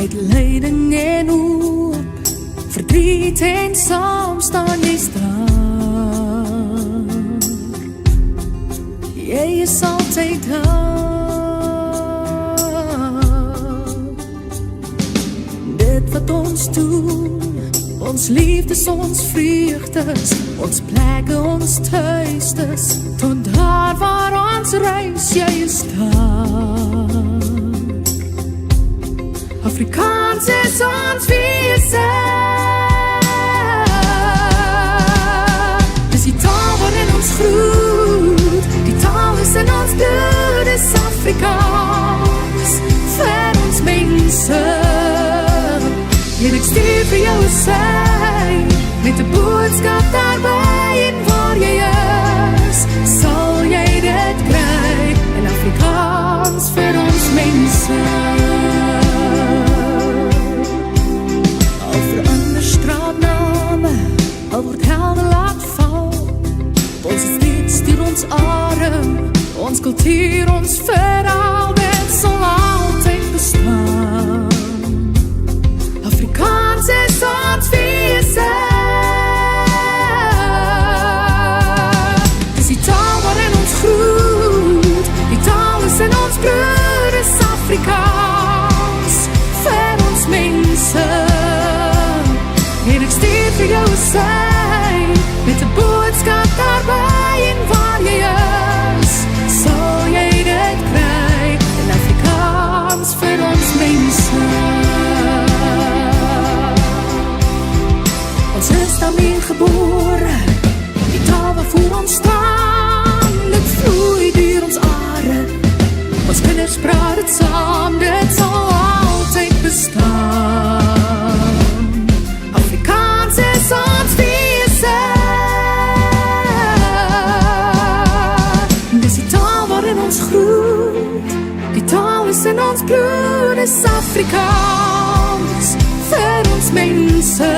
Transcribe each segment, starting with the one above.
met lyding en hoop, verdriet en saam staan jy staan. Jy is altyd hulp. Dit wat ons doen, ons liefdes, ons vreugdes, ons plekke, ons thuistes, tot daar waar ons reis, jy is daar. Afrikaans is ons wese. Dis die taal waarin ons groeit, die taal is in ons bloed, is Afrikaans, vir ons mense. En ek stuur vir jou 'n sy, met 'n boodskap daarby, en waar jy is, sal jy dit kry, in Afrikaans vir ons mense. Al verander straatname, al word helde laat val, ons is steeds stuur ons adem, ons kultuur, ons verhaal, dit sal altyd bestaan. Afrikaans is ons wese. Dis die taal waarin ons groeit, die taal is in ons bloed, is Afrikaans, vir ons mense. En ek stuur vir jou 'n sy, met 'n boodskap daarby, en waar jy is, sal jy dit kry, in Afrikaans vir ons mense. Ons is daarmee gebore, die taal waarvoor ons staan, dit vloei deur ons are, ons kinders praat het saam, dit sal altyd bestaan. Afrikaans is ons wese. Dis die taal waarin ons groeit, die taal is in ons bloed, is Afrikaans, vir ons mense.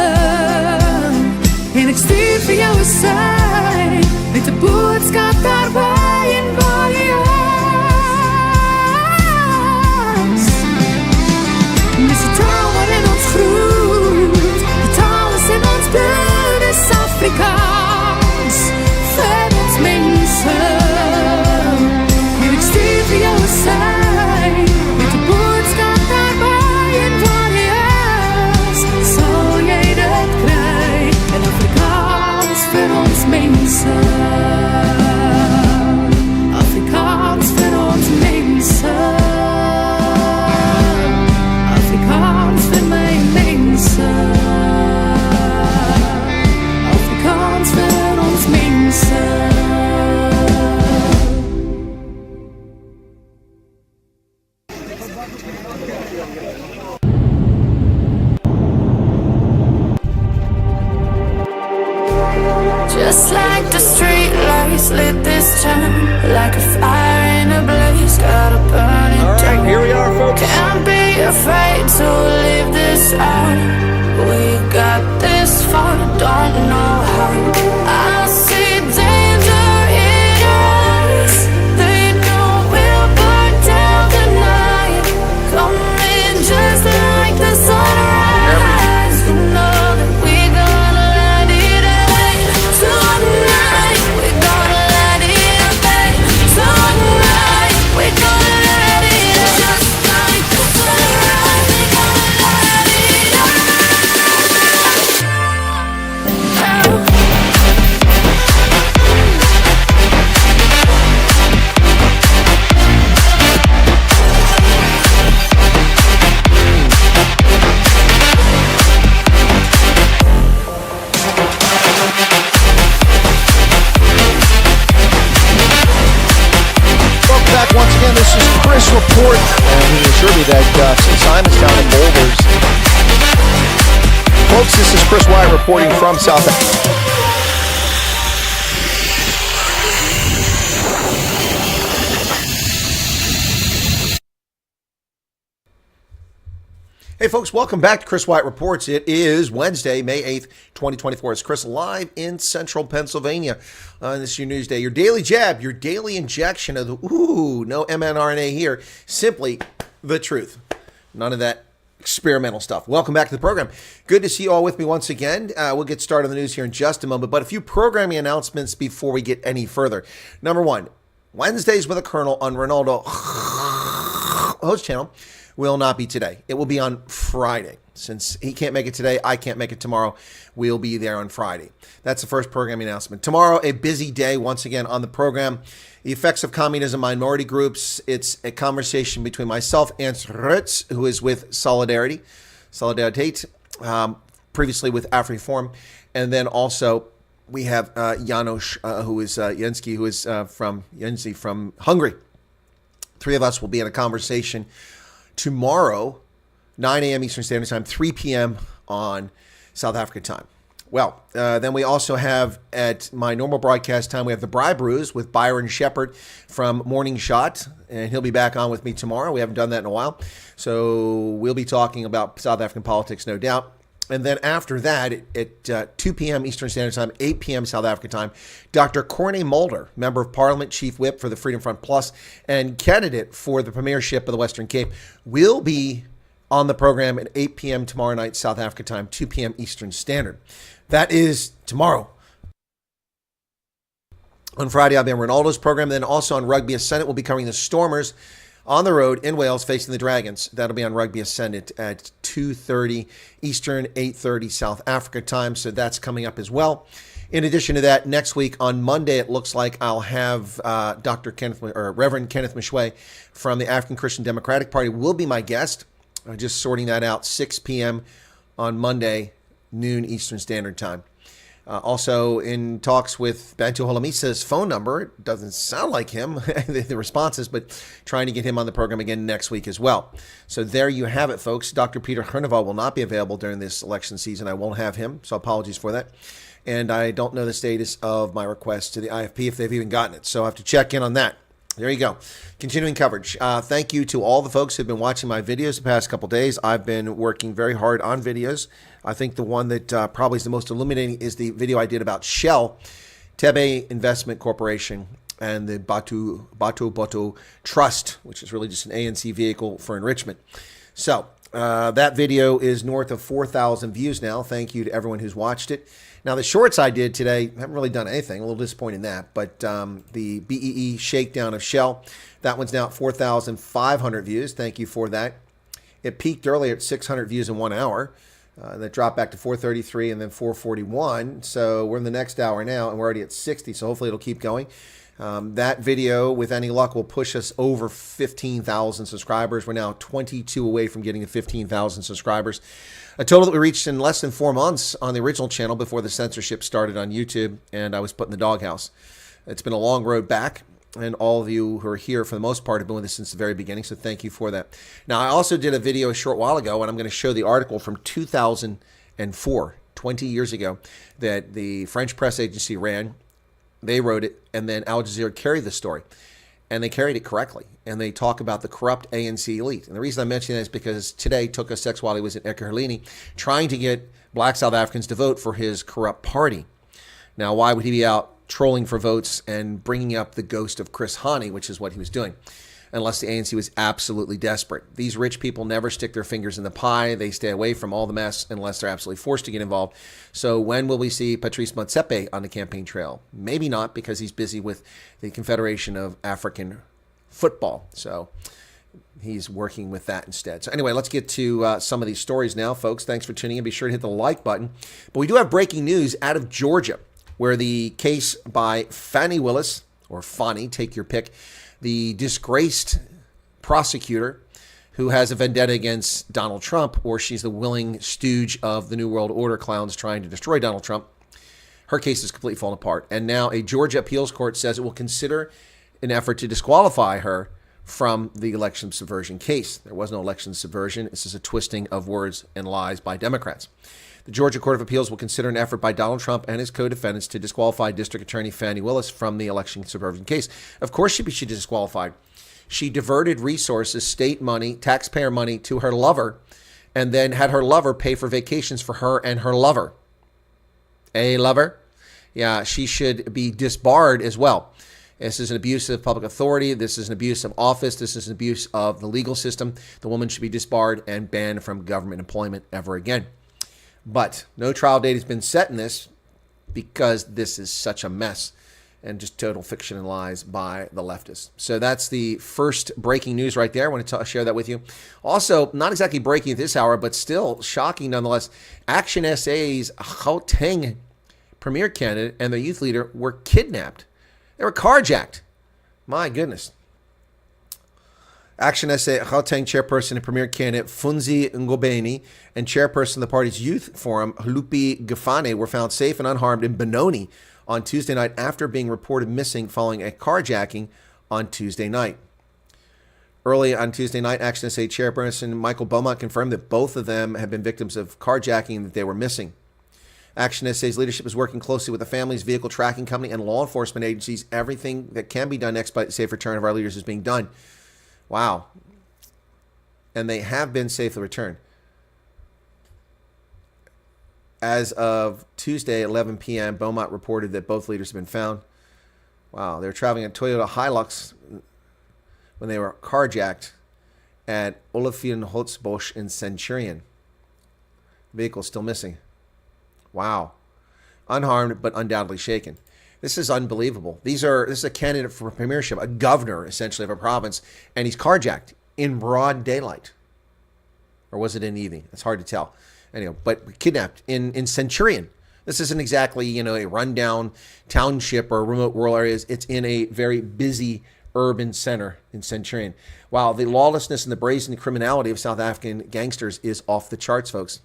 En ek stuur vir jou 'n sy, met 'n boodskap daarby, en waar jy is. Dis die taal waarin ons groeit, die taal is in ons bloed, is Afrikaans, vir ons mense. En ek stuur vir jou 'n sy, met 'n boodskap daarby, en waar jy is, sal jy dit kry, en Afrikaans vir ons mense. Afrikaans vir ons mense. Afrikaans vir my mense. Afrikaans vir ons mense. Just like the street lights lit this town, like a fire in a blaze, gotta burn it down. Alright, here we are, folks. Can't be afraid to live this out. We got this far, don't know how. I see danger in us. They know we'll burn down the night. Coming just like the sunrise. You know that we gonna light it up. Tonight, we gonna light it up. Tonight, we gonna light it up. Just like the sunrise, we gonna light it up. Welcome back once again. This is Chris Report, and we can assure you that since I'm down in Boulders, folks, this is Chris Wyatt reporting from South Africa. Hey folks, welcome back to Chris Wyatt Reports. It is Wednesday, May 8th, 2024. It's Chris live in central Pennsylvania. This is your news day. Your daily jab, your daily injection of the, no mRNA here, simply the truth. None of that experimental stuff. Welcome back to the program. Good to see you all with me once again. We'll get started on the news here in just a moment, but a few programming announcements before we get any further. Number one, Wednesdays with a Colonel on Ronaldo host channel will not be today. It will be on Friday. Since he can't make it today, I can't make it tomorrow. We'll be there on Friday. That's the first programming announcement. Tomorrow, a busy day once again on the program. The effects of communism, minority groups. It's a conversation between myself and Rutz, who is with Solidarity, previously with AfriForum, and then also we have Janos, who is Jensky, who is from Hungary. Three of us will be in a conversation tomorrow, 9 a.m. Eastern Standard Time, 3 p.m. on South Africa time. Well, then we also have, at my normal broadcast time, we have the Bribe Brews with Byron Shepard from Morning Shot, and he'll be back on with me tomorrow. We haven't done that in a while, so we'll be talking about South African politics, no doubt. And then after that, at 2 p.m. Eastern Standard Time, 8 p.m. South Africa time, Dr. Corné Mulder, Member of Parliament, Chief Whip for the Freedom Front Plus, and candidate for the premiership of the Western Cape, will be on the program at 8 p.m. tomorrow night, South Africa time, 2 p.m. Eastern Standard. That is tomorrow. On Friday, I'll be on Ronaldo's program. Then also on Rugby Ascendant, we'll be covering the Stormers on the road in Wales facing the Dragons. That'll be on Rugby Ascendant at 2:30 Eastern, 8:30 South Africa time. So that's coming up as well. In addition to that, next week on Monday, it looks like I'll have Reverend Kenneth Mishwe from the African Christian Democratic Party will be my guest. Just sorting that out, 6 p.m. on Monday, noon Eastern Standard Time. Also in talks with Bantu Holamisa's phone number. It doesn't sound like him, the responses, but trying to get him on the program again next week as well. So there you have it, folks. Dr. Peter Herneval will not be available during this election season. I won't have him, so apologies for that. And I don't know the status of my request to the IFP if they've even gotten it. So I have to check in on that. There you go. Continuing coverage. Thank you to all the folks who've been watching my videos the past couple days. I've been working very hard on videos. I think the one that probably is the most illuminating is the video I did about Shell, Tebe Investment Corporation, and the Batu Trust, which is really just an ANC vehicle for enrichment. So that video is north of 4,000 views now. Thank you to everyone who's watched it. Now, the shorts I did today, haven't really done anything. A little disappointed in that. But the BEE shakedown of Shell, that one's now at 4,500 views. Thank you for that. It peaked earlier at 600 views in 1 hour. That dropped back to 433 and then 441. So we're in the next hour now, and we're already at 60. So hopefully it'll keep going. That video, with any luck, will push us over 15,000 subscribers. We're now 22 away from getting to 15,000 subscribers. A total that we reached in less than 4 months on the original channel before the censorship started on YouTube, and I was put in the doghouse. It's been a long road back, and all of you who are here, for the most part, have been with us since the very beginning, so thank you for that. Now, I also did a video a short while ago, and I'm going to show the article from 2004, 20 years ago, that the French press agency ran. They wrote it, and then Al Jazeera carried the story. And they carried it correctly. And they talk about the corrupt ANC elite. And the reason I'm mentioning that is because today Togo Sexwale was in Ekurhuleni trying to get black South Africans to vote for his corrupt party. Now, why would he be out trolling for votes and bringing up the ghost of Chris Hani, which is what he was doing, unless the ANC was absolutely desperate? These rich people never stick their fingers in the pie. They stay away from all the mess unless they're absolutely forced to get involved. So when will we see Patrice Motsepe on the campaign trail? Maybe not, because he's busy with the Confederation of African Football. So he's working with that instead. So anyway, let's get to some of these stories now, folks. Thanks for tuning in. Be sure to hit the like button. But we do have breaking news out of Georgia, where the case by Fani Willis, or Fani, take your pick, the disgraced prosecutor who has a vendetta against Donald Trump, or she's the willing stooge of the New World Order clowns trying to destroy Donald Trump. Her case is completely fallen apart. And now a Georgia appeals court says it will consider an effort to disqualify her from the election subversion case. There was no election subversion. This is a twisting of words and lies by Democrats. The Georgia Court of Appeals will consider an effort by Donald Trump and his co-defendants to disqualify District Attorney Fani Willis from the election subversion case. Of course she should be disqualified. She diverted resources, state money, taxpayer money, to her lover, and then had her lover pay for vacations for her and her lover. A lover? Yeah, she should be disbarred as well. This is an abuse of public authority. This is an abuse of office. This is an abuse of the legal system. The woman should be disbarred and banned from government employment ever again. But no trial date has been set in this because this is such a mess and just total fiction and lies by the leftists. So that's the first breaking news right there. I want to share that with you. Also, not exactly breaking at this hour, but still shocking nonetheless. ActionSA's Gauteng premier candidate and their youth leader were kidnapped. They were carjacked. My goodness. ActionSA Gauteng chairperson and premier candidate Funzi Ngobeni and chairperson of the party's youth forum Lupi Gafane were found safe and unharmed in Benoni on Tuesday night after being reported missing following a carjacking on Tuesday night. Early on Tuesday night, ActionSA chairperson Michael Beaumont confirmed that both of them had been victims of carjacking and that they were missing. ActionSA's leadership is working closely with the family's vehicle tracking company and law enforcement agencies. Everything that can be done to expedite the safe return of our leaders is being done. Wow. And they have been safely returned. As of Tuesday at 11 p.m., Beaumont reported that both leaders have been found. Wow, they were traveling a Toyota Hilux when they were carjacked at Olafien-Holzbosch in Centurion. Vehicle still missing. Wow. Unharmed, but undoubtedly shaken. This is unbelievable. This is a candidate for premiership, a governor, essentially, of a province, and he's carjacked in broad daylight. Or was it in the evening? It's hard to tell. Anyway, but kidnapped in Centurion. This isn't exactly, a rundown township or remote rural areas. It's in a very busy urban center in Centurion. Wow, the lawlessness and the brazen criminality of South African gangsters is off the charts, folks.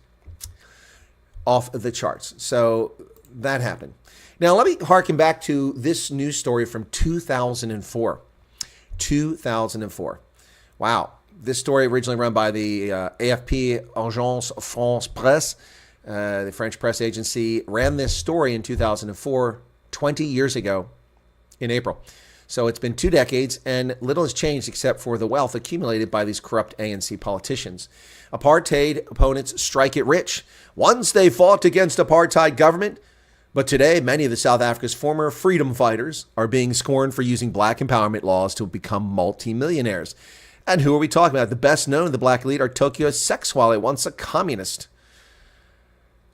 Off the charts. So that happened. Now, let me harken back to this news story from 2004. 2004. Wow. This story originally run by the AFP, Agence France Presse, the French press agency, ran this story in 2004, 20 years ago in April. So it's been 2 decades, and little has changed except for the wealth accumulated by these corrupt ANC politicians. Apartheid opponents strike it rich. Once they fought against apartheid government, but today many of the South Africa's former freedom fighters are being scorned for using black empowerment laws to become multimillionaires. And who are we talking about? The best known of the black elite are Tokyo's Sexwale, once a communist.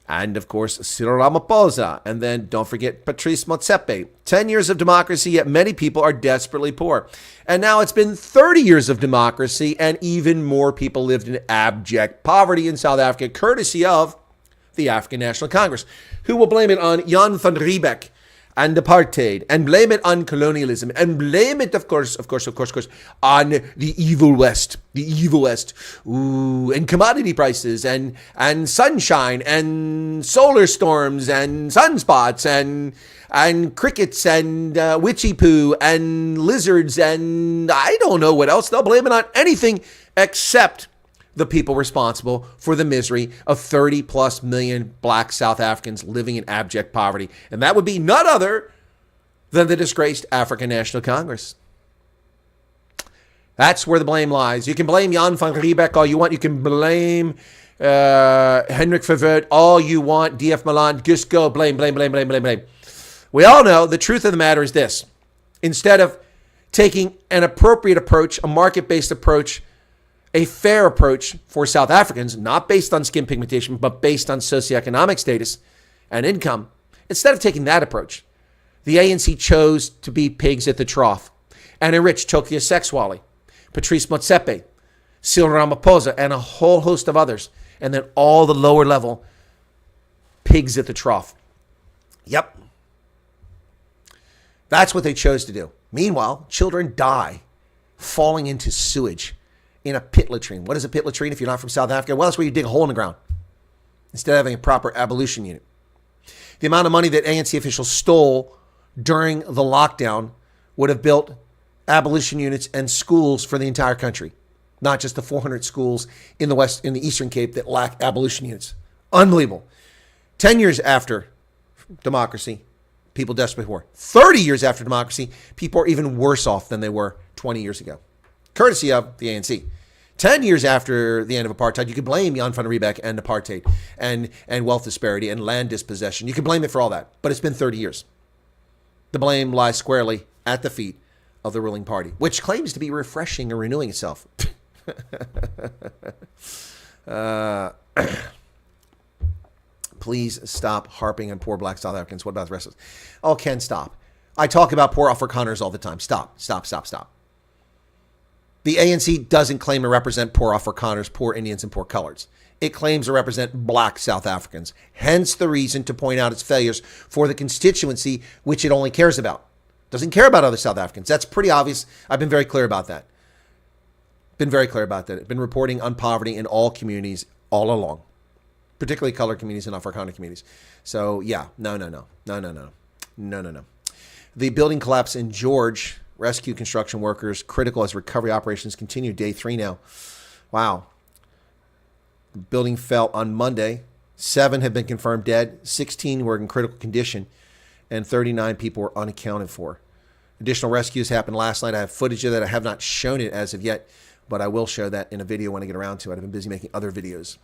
And, of course, Cyril Ramaphosa. And then don't forget Patrice Motsepe. 10 years of democracy, yet many people are desperately poor. And now it's been 30 years of democracy, and even more people lived in abject poverty in South Africa, courtesy of the African National Congress, who will blame it on Jan van Riebeck and apartheid, and blame it on colonialism, and blame it, of course, on the evil West, Ooh, and commodity prices, and sunshine, and solar storms, and sunspots, and crickets, and witchy poo, and lizards, and I don't know what else. They'll blame it on anything except the people responsible for the misery of 30 plus million black South Africans living in abject poverty. And that would be none other than the disgraced African National Congress. That's where the blame lies. You can blame Jan van Riebeck all you want. You can blame Hendrik Verwoerd all you want. DF Milan, just go blame. We all know the truth of the matter is this. Instead of taking an appropriate approach, a market-based approach, a fair approach for South Africans, not based on skin pigmentation, but based on socioeconomic status and income. Instead of taking that approach, the ANC chose to be pigs at the trough and enrich Tokyo Sexwale, Patrice Motsepe, Cyril Ramaphosa, and a whole host of others, and then all the lower level pigs at the trough. Yep. That's what they chose to do. Meanwhile, children die falling into sewage in a pit latrine. What is a pit latrine if you're not from South Africa? Well, that's where you dig a hole in the ground instead of having a proper ablution unit. The amount of money that ANC officials stole during the lockdown would have built ablution units and schools for the entire country, not just the 400 schools in the Eastern Cape that lack ablution units. Unbelievable. 10 years after democracy, people desperately poor. 30 years after democracy, people are even worse off than they were 20 years ago, courtesy of the ANC. 10 years after the end of apartheid, you could blame Jan van Riebeck and apartheid and wealth disparity and land dispossession. You can blame it for all that, but it's been 30 years. The blame lies squarely at the feet of the ruling party, which claims to be refreshing and renewing itself. Please stop harping on poor black South Africans. What about the rest of us? Oh, Ken, stop. I talk about poor Afrikaners all the time. Stop. The ANC doesn't claim to represent poor Afrikaners, poor Indians, and poor coloreds. It claims to represent black South Africans. Hence the reason to point out its failures for the constituency which it only cares about. Doesn't care about other South Africans. That's pretty obvious. I've been very clear about that. I've been reporting on poverty in all communities all along, particularly colored communities and Afrikaner communities. So yeah, no. The building collapse in George, rescue construction workers critical as recovery operations continue. Day 3 now. Wow. The building fell on Monday. 7 have been confirmed dead. 16 were in critical condition, and 39 people were unaccounted for. Additional rescues happened last night. I have footage of that. I have not shown it as of yet, but I will show that in a video when I get around to it. I've been busy making other videos.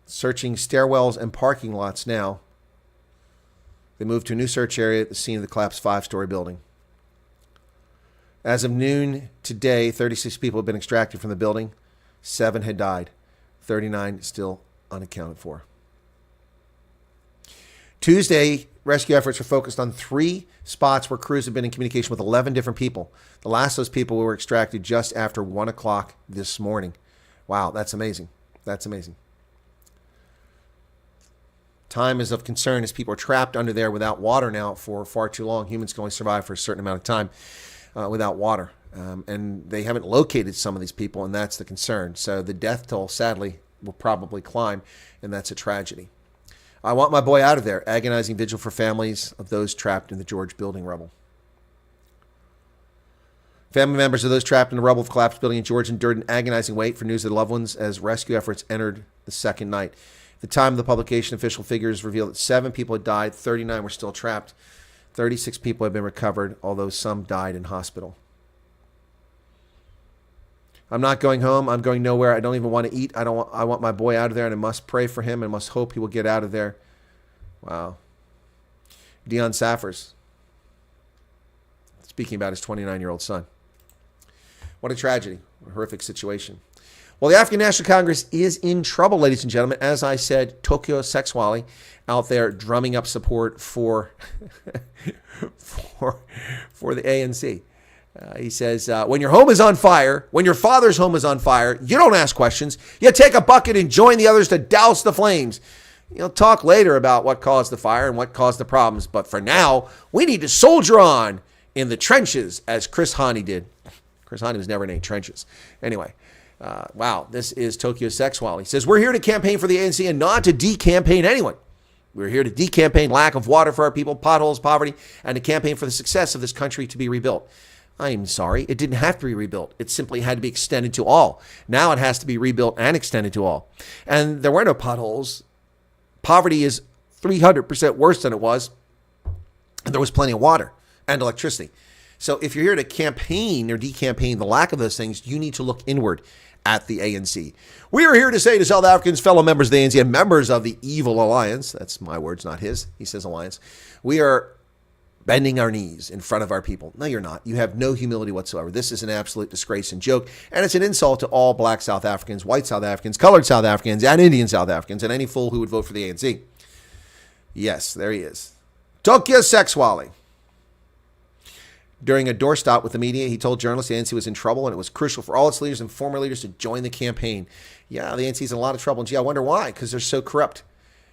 Searching stairwells and parking lots now. They moved to a new search area at the scene of the collapsed 5-story building. As of noon today, 36 people have been extracted from the building. 7 had died. 39 still unaccounted for. Tuesday, rescue efforts were focused on 3 spots where crews have been in communication with 11 different people. The last of those people were extracted just after 1 o'clock this morning. Wow, that's amazing. Time is of concern as people are trapped under there without water now for far too long. Humans can only survive for a certain amount of time without water. And they haven't located some of these people, and that's the concern. So the death toll, sadly, will probably climb, and that's a tragedy. I want my boy out of there. Agonizing vigil for families of those trapped in the George building rubble. Family members of those trapped in the rubble of the collapsed building in George endured an agonizing wait for news of their loved ones as rescue efforts entered the second night. At the time of the publication, official figures revealed that 7 people had died, 39 were still trapped, 36 people have been recovered, although some died in hospital. I'm not going home. I'm going nowhere. I don't even want to eat. I want my boy out of there, and I must pray for him and must hope he will get out of there. Wow. Dion Saffers, speaking about his 29-year-old son. What a tragedy. A horrific situation. Well, the African National Congress is in trouble, ladies and gentlemen. As I said, Tokyo Sexwale out there drumming up support for the ANC. He says, when your home is on fire, when your father's home is on fire, you don't ask questions. You take a bucket and join the others to douse the flames. You'll talk later about what caused the fire and what caused the problems. But for now, we need to soldier on in the trenches, as Chris Hani did. Chris Hani was never in any trenches. Anyway, wow, this is Tokyo Sexwale. He says, we're here to campaign for the ANC and not to de-campaign anyone. We're here to de-campaign lack of water for our people, potholes, poverty, and to campaign for the success of this country to be rebuilt. I'm sorry, it didn't have to be rebuilt. It simply had to be extended to all. Now it has to be rebuilt and extended to all. And there were no potholes. Poverty is 300% worse than it was. And there was plenty of water and electricity. So if you're here to campaign or decampaign the lack of those things, you need to look inward at the ANC. We are here to say to South Africans, fellow members of the ANC, and members of the evil alliance, that's my words, not his, he says alliance, we are bending our knees in front of our people. No, you're not. You have no humility whatsoever. This is an absolute disgrace and joke, and it's an insult to all black South Africans, white South Africans, colored South Africans, and Indian South Africans, and any fool who would vote for the ANC. Yes, there he is. Tokyo Sexwale. During a doorstop with the media, he told journalists the ANC was in trouble and it was crucial for all its leaders and former leaders to join the campaign. Yeah, the ANC is in a lot of trouble. And gee, I wonder why, because they're so corrupt.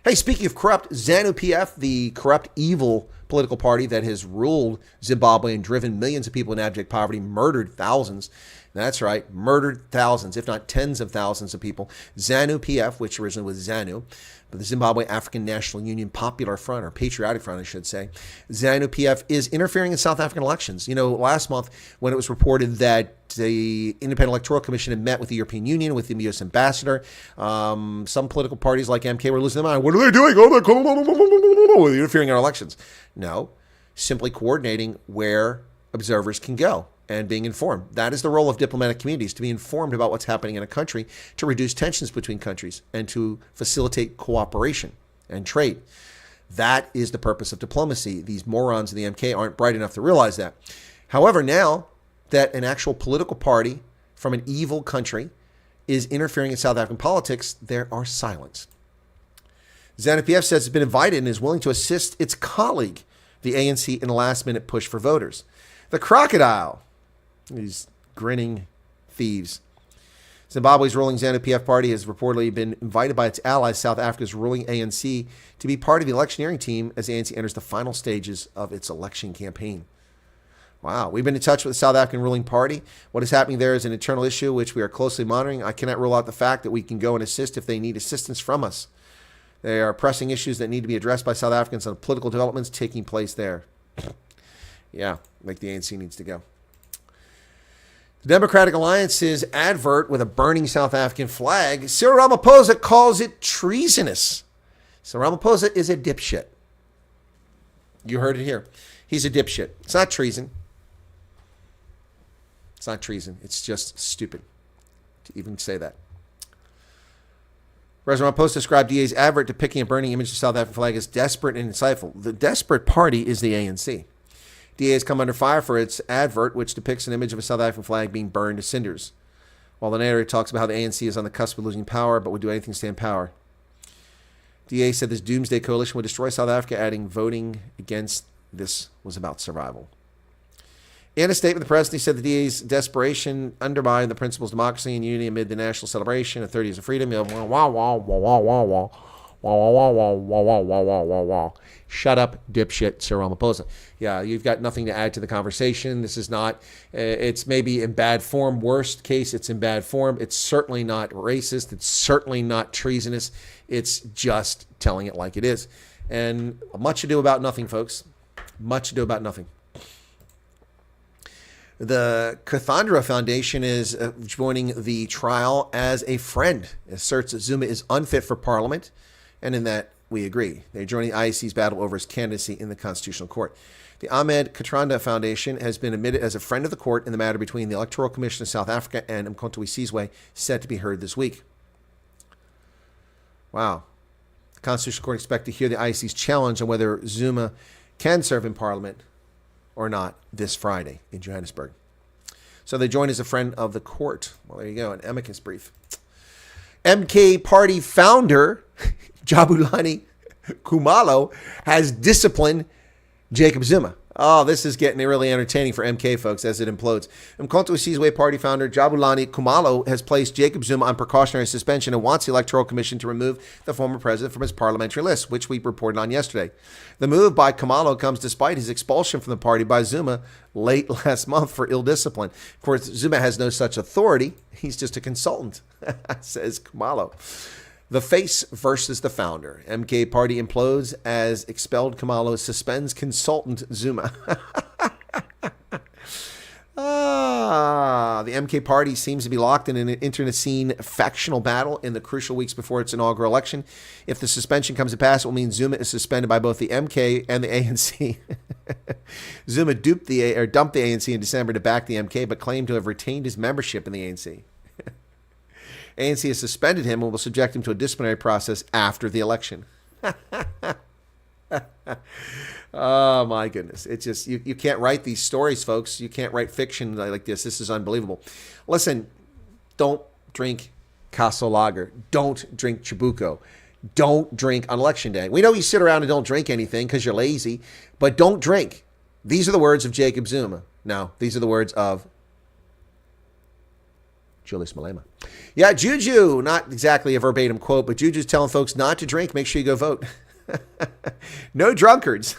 Hey, speaking of corrupt, ZANU PF, the corrupt, evil political party that has ruled Zimbabwe and driven millions of people in abject poverty, murdered thousands. That's right, murdered thousands, if not tens of thousands of people. ZANU PF, which originally was ZANU, but the Zimbabwe African National Union Popular Front, or Patriotic Front, I should say. ZANU PF is interfering in South African elections. You know, last month when it was reported that the Independent Electoral Commission had met with the European Union, with the U.S. ambassador, some political parties like MK were losing their mind. What are they doing? Oh, they're interfering in our elections. No, simply coordinating where observers can go and being informed. That is the role of diplomatic communities, to be informed about what's happening in a country, to reduce tensions between countries, and to facilitate cooperation and trade. That is the purpose of diplomacy. These morons in the MK aren't bright enough to realize that. However, now that an actual political party from an evil country is interfering in South African politics, there are silence. ZANU PF says it's been invited and is willing to assist its colleague, the ANC, in a last-minute push for voters. The crocodile, these grinning thieves. Zimbabwe's ruling ZANU PF party has reportedly been invited by its allies, South Africa's ruling ANC, to be part of the electioneering team as the ANC enters the final stages of its election campaign. Wow. We've been in touch with the South African ruling party. What is happening there is an internal issue which we are closely monitoring. I cannot rule out the fact that we can go and assist if they need assistance from us. There are pressing issues that need to be addressed by South Africans on political developments taking place there. Yeah, like the ANC needs to go. The Democratic Alliance's advert with a burning South African flag, Cyril Ramaphosa calls it treasonous. So Ramaphosa is a dipshit. You heard it here. He's a dipshit. It's not treason. It's not treason. It's just stupid to even say that. President Ramaphosa described DA's advert depicting a burning image of the South African flag as desperate and insightful. The desperate party is the ANC. DA has come under fire for its advert, which depicts an image of a South African flag being burned to cinders. While the narrator talks about how the ANC is on the cusp of losing power, but would do anything to stay in power. DA said this doomsday coalition would destroy South Africa, adding voting against this was about survival. In a statement, the president said the DA's desperation undermined the principles of democracy and unity amid the national celebration of 30 years of freedom. Shut up, dipshit, Cyril Ramaphosa. Yeah, you've got nothing to add to the conversation. This is not, it's maybe in bad form. Worst case, it's in bad form. It's certainly not racist. It's certainly not treasonous. It's just telling it like it is. And much ado about nothing, folks. Much ado about nothing. The Kathandra Foundation is joining the trial as a friend. It asserts that Zuma is unfit for parliament, and in that we agree. They're joining the IEC's battle over his candidacy in the Constitutional Court. The Ahmed Kathandra Foundation has been admitted as a friend of the court in the matter between the Electoral Commission of South Africa and Mkhonto Sizwe, set to be heard this week. Wow. The Constitutional Court expects to hear the IEC's challenge on whether Zuma can serve in parliament or not this Friday in Johannesburg. So they join as a friend of the court. Well, there you go, an amicus brief. MK Party founder Jabulani Khumalo has disciplined Jacob Zuma. Oh, this is getting really entertaining for MK folks as it implodes. Mkhonto Sizwe Party founder Jabulani Khumalo has placed Jacob Zuma on precautionary suspension and wants the Electoral Commission to remove the former president from his parliamentary list, which we reported on yesterday. The move by Khumalo comes despite his expulsion from the party by Zuma late last month for ill discipline. Of course, Zuma has no such authority. He's just a consultant, says Khumalo. The face versus the founder. MK Party implodes as expelled Khumalo suspends consultant Zuma. The MK Party seems to be locked in an internecine factional battle in the crucial weeks before its inaugural election. If the suspension comes to pass, it will mean Zuma is suspended by both the MK and the ANC. Zuma dumped the ANC in December to back the MK, but claimed to have retained his membership in the ANC. ANC has suspended him and will subject him to a disciplinary process after the election. Oh, my goodness. It's just, you can't write these stories, folks. You can't write fiction like this. This is unbelievable. Listen, don't drink Castle Lager. Don't drink Chabuco. Don't drink on Election Day. We know you sit around and don't drink anything because you're lazy, but don't drink. These are the words of Jacob Zuma. No, these are the words of Julius Malema. Yeah, Juju, not exactly a verbatim quote, but Juju's telling folks not to drink. Make sure you go vote. No drunkards.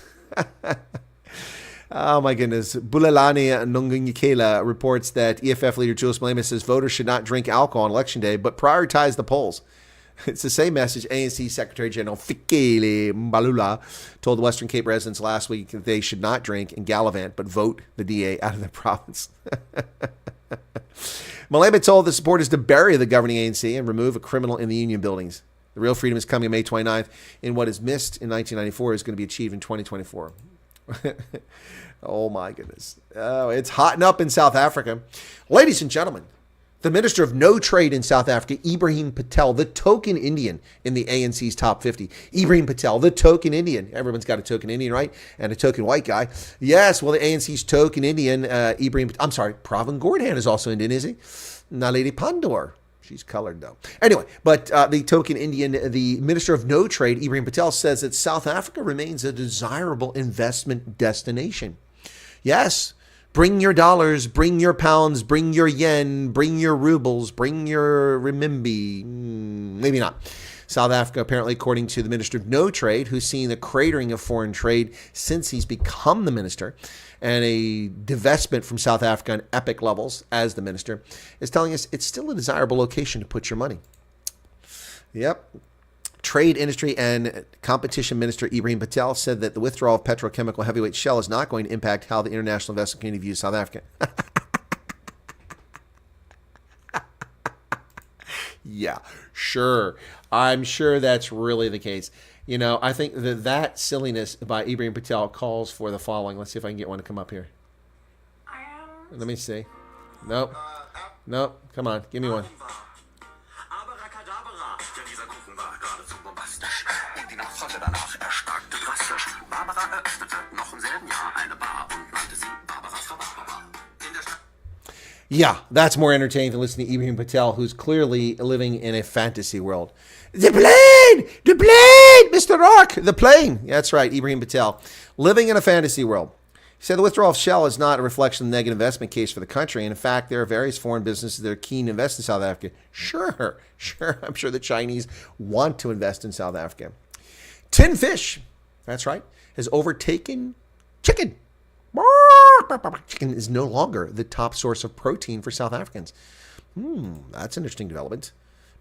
Oh, my goodness. Bulelani Nonganyikela reports that EFF leader Julius Malema says voters should not drink alcohol on Election Day, but prioritize the polls. It's the same message ANC Secretary General Fikile Mbalula told the Western Cape residents last week that they should not drink and gallivant, but vote the DA out of the province. Malema told the supporters to bury the governing ANC and remove a criminal in the union buildings. The real freedom is coming on May 29th, and what is missed in 1994 is going to be achieved in 2024. Oh, my goodness. Oh, it's hotting up in South Africa. Ladies and gentlemen, The Minister of No Trade in South Africa, Ibrahim Patel, the token Indian in the ANC's top 50. Ibrahim Patel, the token Indian. Everyone's got a token Indian, right? And a token white guy. Yes, well, the ANC's token Indian, Pravin Gordhan is also Indian, is he? Naledi Pandor. She's colored, though. Anyway, but the token Indian, the Minister of No Trade, Ibrahim Patel, says that South Africa remains a desirable investment destination. Yes. Bring your dollars, bring your pounds, bring your yen, bring your rubles, bring your renminbi. Maybe not. South Africa, apparently, according to the Minister of No Trade, who's seen the cratering of foreign trade since he's become the minister, and a divestment from South Africa on epic levels as the minister, is telling us it's still a desirable location to put your money. Yep. Trade, Industry, and Competition Minister Ibrahim Patel said that the withdrawal of petrochemical heavyweight Shell is not going to impact how the international investment community views South Africa. Yeah, sure. I'm sure that's really the case. You know, I think that silliness by Ibrahim Patel calls for the following. Let's see if I can get one to come up here. Let me see. Nope. Come on, give me one. Yeah, that's more entertaining than listening to Ibrahim Patel, who's clearly living in a fantasy world. The plane, Mr. Rock, the plane. Yeah, that's right, Ibrahim Patel, living in a fantasy world. He said the withdrawal of Shell is not a reflection of the negative investment case for the country. And in fact, there are various foreign businesses that are keen to invest in South Africa. Sure. I'm sure the Chinese want to invest in South Africa. Tin fish, that's right, has overtaken chicken. Chicken is no longer the top source of protein for South Africans. That's an interesting development.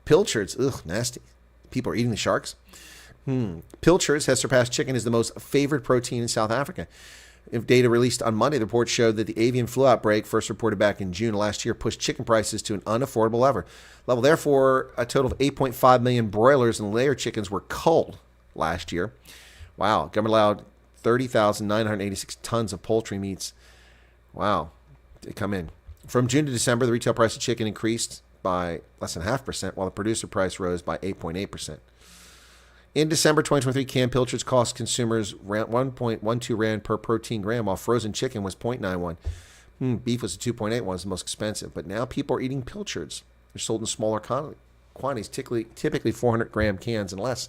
Pilchards, nasty. People are eating the sharks. Pilchards has surpassed chicken as the most favored protein in South Africa. If data released on Monday, the report showed that the avian flu outbreak, first reported back in June last year, pushed chicken prices to an unaffordable level. Therefore, a total of 8.5 million broilers and layer chickens were culled last year. Wow. Government allowed 30,986 tons of poultry meats. Wow. They come in. From June to December, the retail price of chicken increased by less than 0.5%, while the producer price rose by 8.8%. In December 2023, canned pilchards cost consumers 1.12 rand per protein gram, while frozen chicken was 0.91. Beef was 2.8, was the most expensive. But now people are eating pilchards. They're sold in smaller quantities, typically 400-gram cans and less.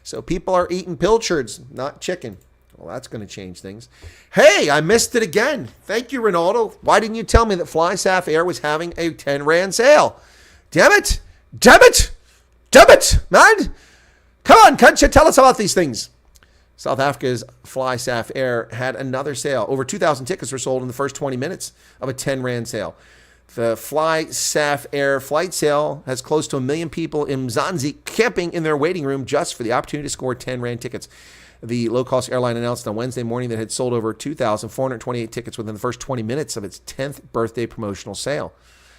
So people are eating pilchards, not chicken. Well, that's going to change things. Hey, I missed it again. Thank you, Ronaldo. Why didn't you tell me that FlySafair was having a 10 rand sale? Damn it, man. Come on, can't you tell us about these things? South Africa's FlySafair had another sale. Over 2,000 tickets were sold in the first 20 minutes of a 10 rand sale. The FlySafair flight sale has close to 1 million people in Mozambique camping in their waiting room just for the opportunity to score 10 rand tickets. The low-cost airline announced on Wednesday morning that it had sold over 2,428 tickets within the first 20 minutes of its 10th birthday promotional sale.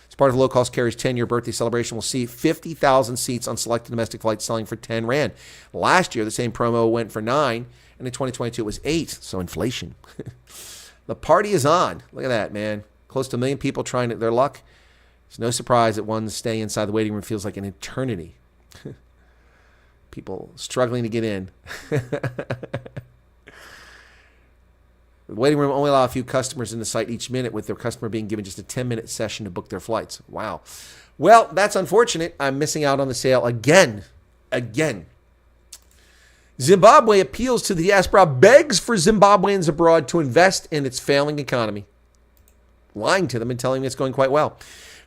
As part of low-cost carrier's 10-year birthday celebration, we'll see 50,000 seats on selected domestic flights selling for 10 rand. Last year, the same promo went for 9, and in 2022, it was 8. So inflation. The party is on. Look at that, man. Close to 1 million people trying their luck. It's no surprise that one's stay inside the waiting room feels like an eternity. People struggling to get in. The waiting room only allows a few customers in the site each minute, with their customer being given just a 10-minute session to book their flights. Wow. Well, that's unfortunate. I'm missing out on the sale again. Zimbabwe appeals to the diaspora, begs for Zimbabweans abroad to invest in its failing economy. Lying to them and telling them it's going quite well.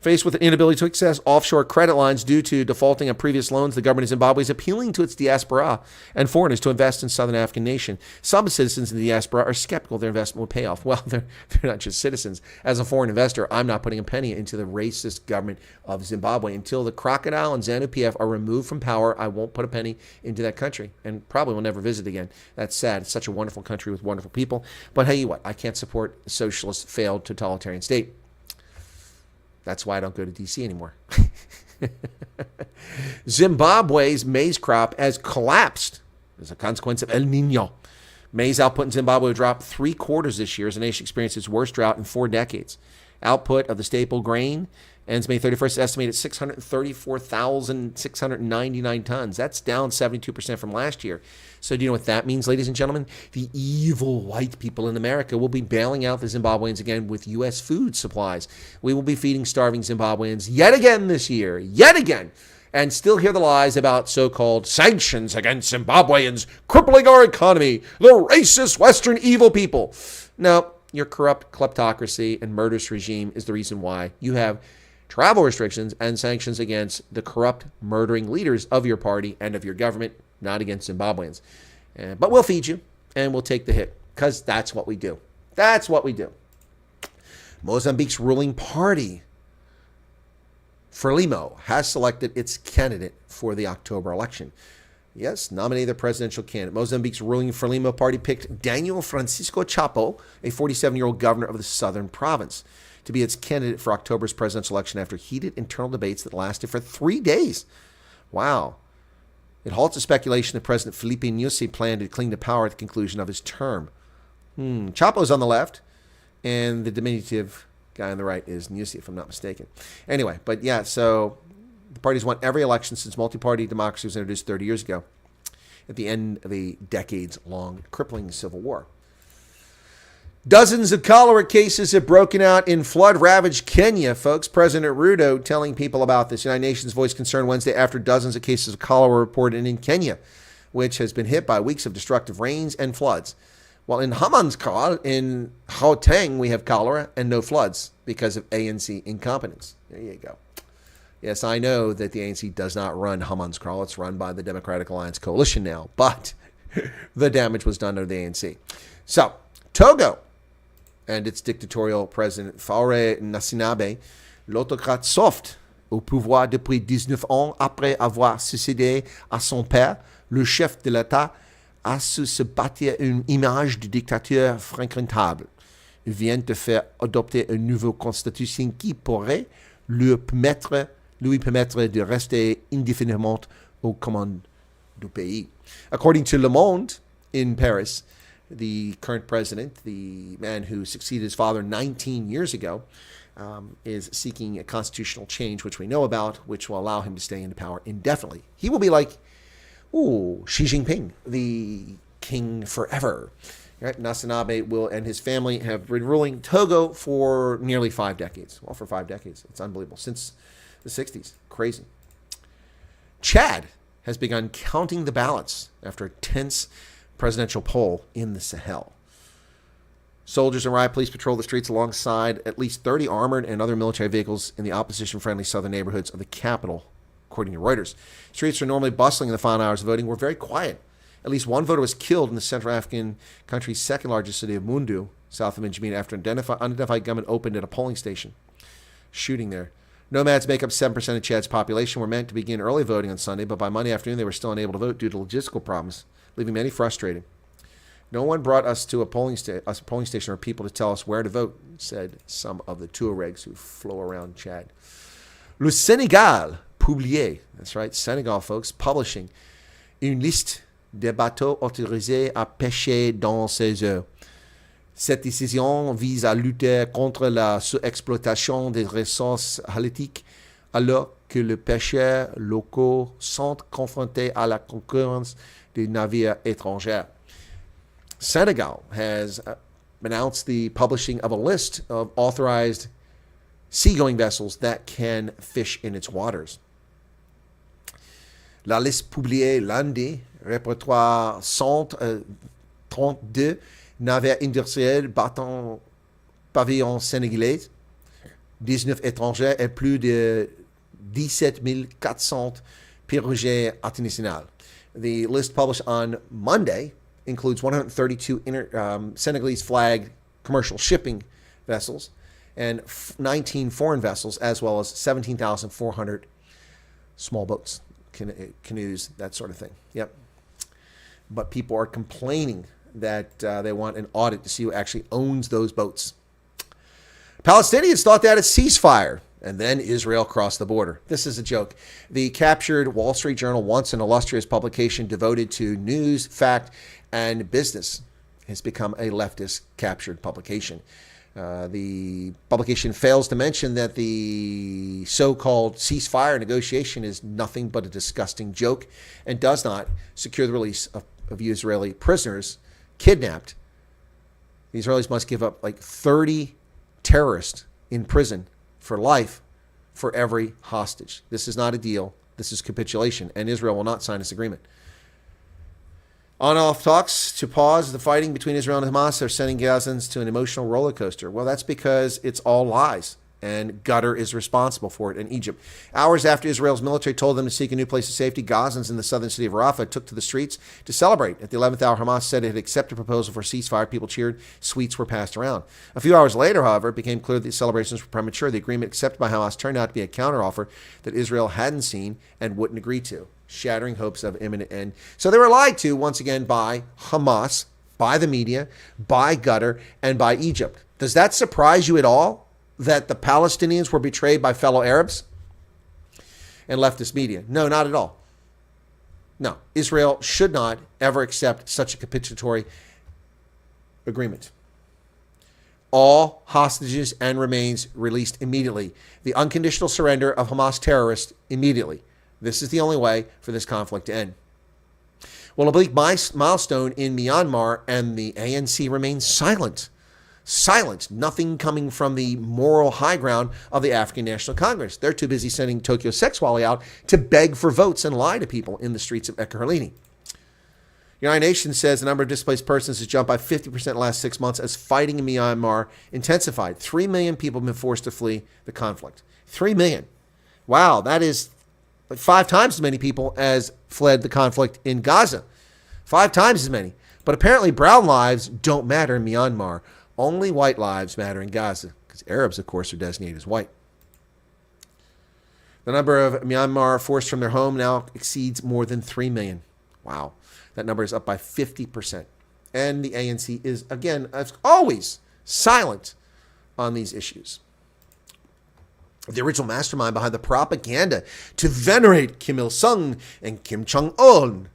Faced with an inability to access offshore credit lines due to defaulting on previous loans, the government of Zimbabwe is appealing to its diaspora and foreigners to invest in southern African nation. Some citizens in the diaspora are skeptical their investment will pay off. Well, they're not just citizens. As a foreign investor, I'm not putting a penny into the racist government of Zimbabwe. Until the crocodile and ZANU PF are removed from power, I won't put a penny into that country and probably will never visit again. That's sad. It's such a wonderful country with wonderful people. But hey, what? I can't support a socialist, failed, totalitarian state. That's why I don't go to D.C. anymore. Zimbabwe's maize crop has collapsed as a consequence of El Niño. Maize output in Zimbabwe dropped 3/4 this year as the nation experienced its worst drought in 4 decades. Output of the staple grain Ends May 31st, estimated 634,699 tons. That's down 72% from last year. So do you know what that means, ladies and gentlemen? The evil white people in America will be bailing out the Zimbabweans again with U.S. food supplies. We will be feeding starving Zimbabweans yet again this year, yet again, and still hear the lies about so-called sanctions against Zimbabweans, crippling our economy, the racist Western evil people. No, your corrupt kleptocracy and murderous regime is the reason why you have travel restrictions and sanctions against the corrupt, murdering leaders of your party and of your government, not against Zimbabweans. But we'll feed you, and we'll take the hit, because that's what we do. That's what we do. Mozambique's ruling party, Frelimo, has selected its candidate for the October election. Yes, nominated the presidential candidate. Mozambique's ruling Frelimo party picked Daniel Francisco Chapo, a 47-year-old governor of the southern province, to be its candidate for October's presidential election after heated internal debates that lasted for 3 days. Wow. It halts the speculation that President Filipe Nyusi planned to cling to power at the conclusion of his term. Chapo's on the left, and the diminutive guy on the right is Nyusi, if I'm not mistaken. Anyway, but yeah, so the party's won every election since multi-party democracy was introduced 30 years ago, at the end of a decades-long crippling civil war. Dozens of cholera cases have broken out in flood-ravaged Kenya, folks. President Ruto telling people about this. United Nations voiced concern Wednesday after dozens of cases of cholera reported in Kenya, which has been hit by weeks of destructive rains and floods. While in Hamanskral, in Gauteng, we have cholera and no floods because of ANC incompetence. There you go. Yes, I know that the ANC does not run Hamanskral. It's run by the Democratic Alliance Coalition now, but the damage was done under the ANC. So, Togo and its dictatorial president Faure Gnassingbé, l'autocrate soft au pouvoir depuis 19 ans après avoir succédé à son père, le chef de l'État, a su se bâtir une image de dictateur fréquentable. Il vient de faire adopter une nouvelle constitution qui pourrait lui permettre de rester indéfiniment aux commandes du pays. According to Le Monde in Paris, the current president, the man who succeeded his father 19 years ago, is seeking a constitutional change, which we know about, which will allow him to stay in power indefinitely. He will be like, Xi Jinping, the king forever. Right? Gnassingbé will and his family have been ruling Togo for nearly 5 decades. Well, for 5 decades. It's unbelievable. Since the 60s. Crazy. Chad has begun counting the ballots after a tense presidential poll in the Sahel. Soldiers and riot police patrol the streets alongside at least 30 armored and other military vehicles in the opposition-friendly southern neighborhoods of the capital, according to Reuters. Streets are normally bustling in the final hours of voting. Were very quiet. At least one voter was killed in the Central African country's second largest city of Mundu, south of N'Djamena, after an unidentified gunman opened at a polling station. Shooting there. Nomads make up 7% of Chad's population. Were meant to begin early voting on Sunday, but by Monday afternoon they were still unable to vote due to logistical problems, leaving many frustrated. No one brought us to a polling station or people to tell us where to vote, said some of the Tuaregs who flow around Chad. Le Senegal publié, that's right, Senegal, folks, publishing une liste des bateaux autorisés à pêcher dans ses eaux. Cette décision vise à lutter contre la sous-exploitation des ressources halieutiques alors que les pêcheurs locaux sont confrontés à la concurrence des navires étrangers. Senegal has announced the publishing of a list of authorized seagoing vessels that can fish in its waters. La liste publiée lundi répertoire 132 navires industriels battant pavillon sénégalais, 19 étrangers et plus de 17 400 pirogues internationales. The list published on Monday includes 132 Senegalese flagged commercial shipping vessels and 19 foreign vessels, as well as 17,400 small boats, canoes, that sort of thing. Yep. But people are complaining that they want an audit to see who actually owns those boats. Palestinians thought they had a ceasefire, and then Israel crossed the border. This is a joke. The captured Wall Street Journal, once an illustrious publication devoted to news, fact, and business, has become a leftist captured publication. The publication fails to mention that the so-called ceasefire negotiation is nothing but a disgusting joke and does not secure the release of Israeli prisoners kidnapped. The Israelis must give up like 30 terrorists in prison for life for every hostage. This is not a deal. This is capitulation, and Israel will not sign this agreement. On-off talks to pause the fighting between Israel and Hamas are sending Gazans to an emotional roller coaster. Well, that's because it's all lies, and Qatar is responsible for it, and Egypt. Hours after Israel's military told them to seek a new place of safety, Gazans in the southern city of Rafah took to the streets to celebrate. At the 11th hour, Hamas said it had accepted a proposal for a ceasefire. People cheered. Sweets were passed around. A few hours later, however, it became clear that the celebrations were premature. The agreement accepted by Hamas turned out to be a counteroffer that Israel hadn't seen and wouldn't agree to, shattering hopes of imminent end. So they were lied to once again by Hamas, by the media, by Qatar, and by Egypt. Does that surprise you at all that the Palestinians were betrayed by fellow Arabs and leftist media? No, not at all. No, Israel should not ever accept such a capitulatory agreement. All hostages and remains released immediately. The unconditional surrender of Hamas terrorists immediately. This is the only way for this conflict to end. Well, a bleak milestone in Myanmar, and the ANC remains silent. Silent. Nothing coming from the moral high ground of the African National Congress. They're too busy sending Tokyo Sexwale out to beg for votes and lie to people in the streets of Ekurhuleni. United Nations says the number of displaced persons has jumped by 50% in the last 6 months as fighting in Myanmar intensified. 3 million people have been forced to flee the conflict. 3 million. Wow, that is 5 times as many people as fled the conflict in Gaza. 5 times as many. But apparently brown lives don't matter in Myanmar. Only white lives matter in Gaza, because Arabs, of course, are designated as white. The number of Myanmar forced from their home now exceeds more than 3 million. Wow. That number is up by 50%. And the ANC is, again, as always, silent on these issues. The original mastermind behind the propaganda to venerate Kim Il-sung and Kim Jong-il,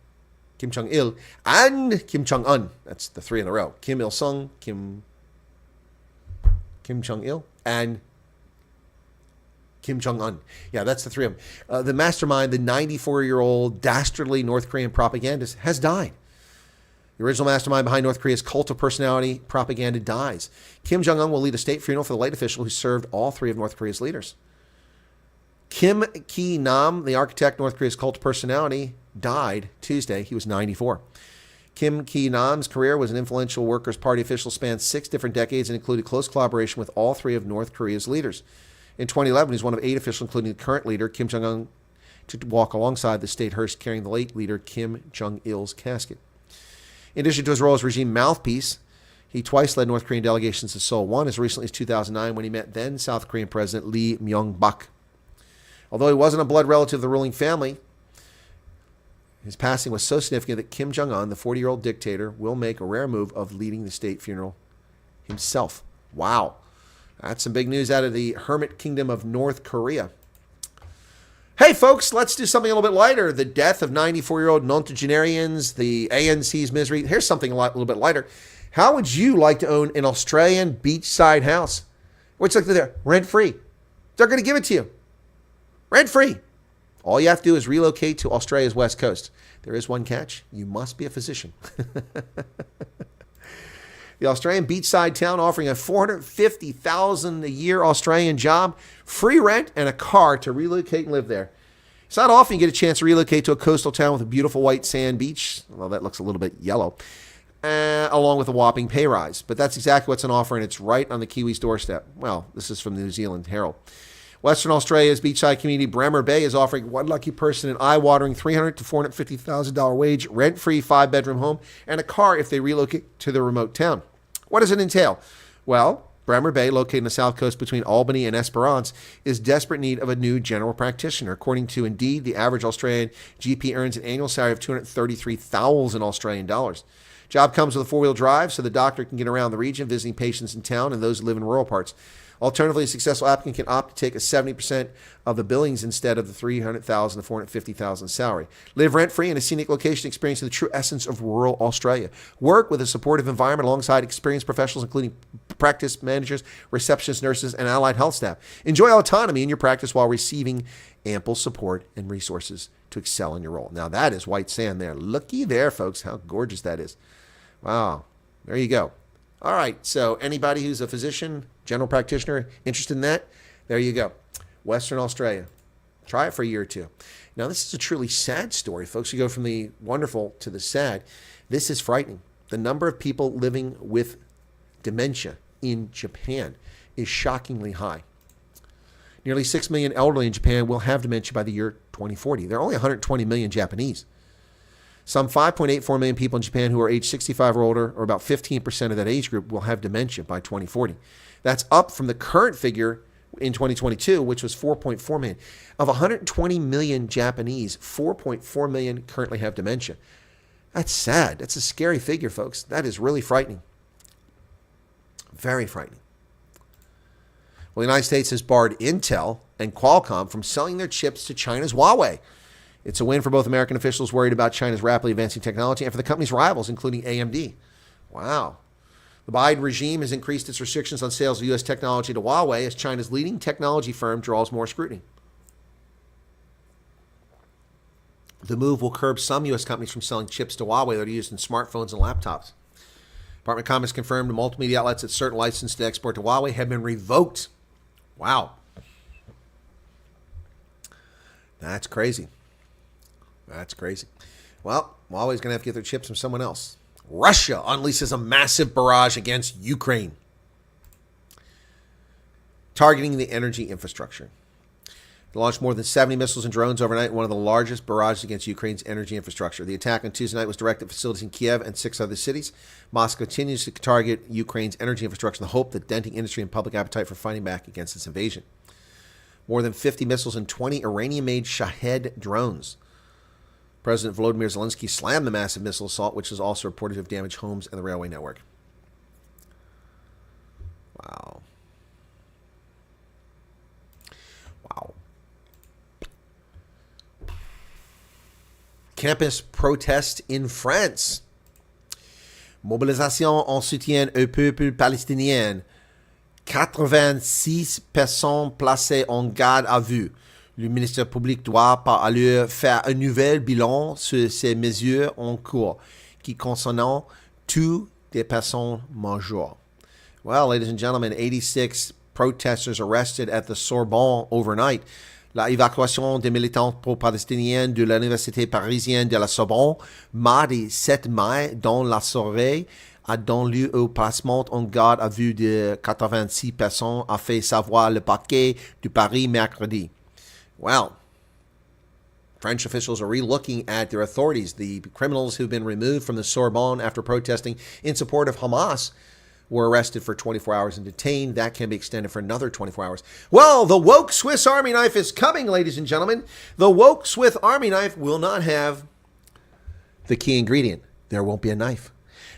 and Kim Jong-un. That's the 3 in a row. Kim Il-sung, Kim Jong-il, and Kim Jong-un. Yeah, that's the 3 of them. The mastermind, the 94-year-old dastardly North Korean propagandist, has died. The original mastermind behind North Korea's cult of personality propaganda dies. Kim Jong-un will lead a state funeral for the late official who served all 3 of North Korea's leaders. Kim Ki-nam, the architect of North Korea's cult of personality, died Tuesday. He was 94. Kim Ki-nam's career was an influential Workers' Party official, spanned 6 different decades and included close collaboration with all 3 of North Korea's leaders. In 2011, he was one of 8 officials, including the current leader, Kim Jong-un, to walk alongside the state hearse carrying the late leader, Kim Jong-il's casket. In addition to his role as regime mouthpiece, he twice led North Korean delegations to Seoul, one as recently as 2009 when he met then South Korean President Lee Myung-bak. Although he wasn't a blood relative of the ruling family, his passing was so significant that Kim Jong-un, the 40-year-old dictator, will make a rare move of leading the state funeral himself. Wow. That's some big news out of the hermit kingdom of North Korea. Hey, folks, let's do something a little bit lighter. The death of 94-year-old nonagenarians, the ANC's misery. Here's something a little bit lighter. How would you like to own an Australian beachside house? What's like there? Rent-free. They're going to give it to you. Rent-free. All you have to do is relocate to Australia's west coast. There is one catch. You must be a physician. The Australian beachside town offering a $450,000 a year Australian job, free rent, and a car to relocate and live there. It's not often you get a chance to relocate to a coastal town with a beautiful white sand beach. Well, that looks a little bit yellow. Along with a whopping pay rise. But that's exactly what's on offer, and it's right on the Kiwis' doorstep. Well, this is from the New Zealand Herald. Western Australia's beachside community, Bremer Bay, is offering one lucky person an eye-watering $300,000 to $450,000 wage, rent-free 5-bedroom home, and a car if they relocate to the remote town. What does it entail? Well, Bremer Bay, located on the south coast between Albany and Esperance, is desperate need of a new general practitioner. According to Indeed, the average Australian GP earns an annual salary of $233,000 Australian dollars. Job comes with a 4-wheel drive, so the doctor can get around the region, visiting patients in town and those who live in rural parts. Alternatively, a successful applicant can opt to take a 70% of the billings instead of the $300,000 to $450,000 salary. Live rent-free in a scenic location, experiencing the true essence of rural Australia. Work with a supportive environment alongside experienced professionals, including practice managers, receptionists, nurses, and allied health staff. Enjoy autonomy in your practice while receiving ample support and resources to excel in your role. Now, that is white sand there. Looky there, folks, how gorgeous that is. Wow. There you go. All right, so anybody who's a physician, general practitioner, interested in that, there you go. Western Australia. Try it for a year or two. Now, this is a truly sad story, folks. You go from the wonderful to the sad. This is frightening. The number of people living with dementia in Japan is shockingly high. Nearly 6 million elderly in Japan will have dementia by the year 2040. There are only 120 million Japanese. Some 5.84 million people in Japan who are age 65 or older, or about 15% of that age group, will have dementia by 2040. That's up from the current figure in 2022, which was 4.4 million. Of 120 million Japanese, 4.4 million currently have dementia. That's sad. That's a scary figure, folks. That is really frightening. Very frightening. Well, the United States has barred Intel and Qualcomm from selling their chips to China's Huawei. It's a win for both American officials worried about China's rapidly advancing technology and for the company's rivals, including AMD. Wow. The Biden regime has increased its restrictions on sales of U.S. technology to Huawei as China's leading technology firm draws more scrutiny. The move will curb some U.S. companies from selling chips to Huawei that are used in smartphones and laptops. Department of Commerce confirmed the multimedia outlets that certain licenses to export to Huawei have been revoked. Wow. That's crazy. That's crazy. Well, Huawei's going to have to get their chips from someone else. Russia unleashes a massive barrage against Ukraine, targeting the energy infrastructure. They launched more than 70 missiles and drones overnight, one of the largest barrages against Ukraine's energy infrastructure. The attack on Tuesday night was directed at facilities in Kiev and 6 other cities. Moscow continues to target Ukraine's energy infrastructure in the hope that denting industry and public appetite for fighting back against its invasion. More than 50 missiles and 20 Iranian-made Shahed drones. President Volodymyr Zelensky slammed the massive missile assault, which is also reported to have damaged homes and the railway network. Wow. Wow. Campus protest in France. Mobilisation en soutien au peuple palestinien. 86 personnes placées en garde à vue. Le ministère public doit par ailleurs faire un nouvel bilan sur ces mesures en cours, qui concernent toutes les personnes majeures. Well, ladies and gentlemen, 86 protesters arrested at the Sorbonne overnight. La évacuation des militants pro-palestiniens de l'université parisienne de la Sorbonne, mardi 7 mai, dans la soirée, a donné lieu au placement en garde à vue de 86 personnes, a fait savoir le parquet de Paris mercredi. Well, French officials are re-looking at their authorities. The criminals who've been removed from the Sorbonne after protesting in support of Hamas were arrested for 24 hours and detained. That can be extended for another 24 hours. Well, the woke Swiss Army knife is coming, ladies and gentlemen. The woke Swiss Army knife will not have the key ingredient. There won't be a knife.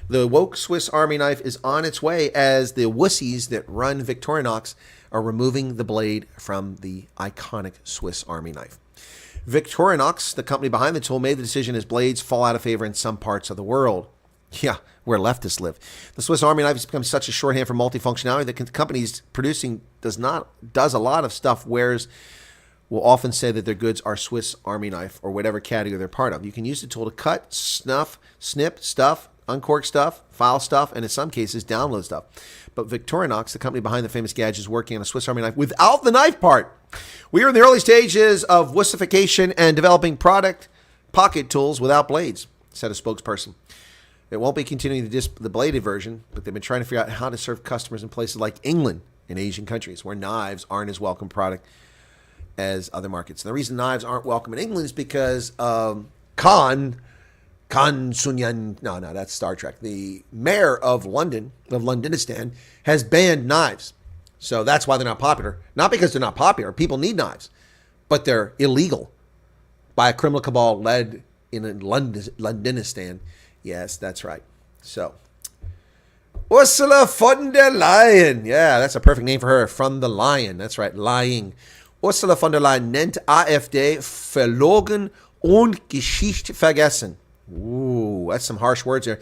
The woke Swiss Army knife is on its way as the wussies that run Victorinox are removing the blade from the iconic Swiss Army knife. Victorinox, the company behind the tool, made the decision as blades fall out of favor in some parts of the world. Yeah, where leftists live. The Swiss Army knife has become such a shorthand for multifunctionality that companies producing does a lot of stuff. Wearers will often say that their goods are Swiss Army knife or whatever category they're part of. You can use the tool to cut, snuff, snip, stuff, uncork stuff, file stuff, and in some cases, download stuff. But Victorinox, the company behind the famous gadget, is working on a Swiss Army knife without the knife part. We are in the early stages of wussification and developing product pocket tools without blades, said a spokesperson. It won't be continuing the bladed version, but they've been trying to figure out how to serve customers in places like England and Asian countries where knives aren't as welcome product as other markets. And the reason knives aren't welcome in England is because Khan Sunyan, no, that's Star Trek. The mayor of London, of Londonistan, has banned knives. So that's why they're not popular. Not because they're not popular. People need knives. But they're illegal by a criminal cabal led in Londonistan. Yes, that's right. So Ursula von der Leyen. Yeah, that's a perfect name for her. From the Lion. That's right, lying. Ursula von der Leyen nennt AfD verlogen und Geschichte vergessen. Ooh, that's some harsh words there.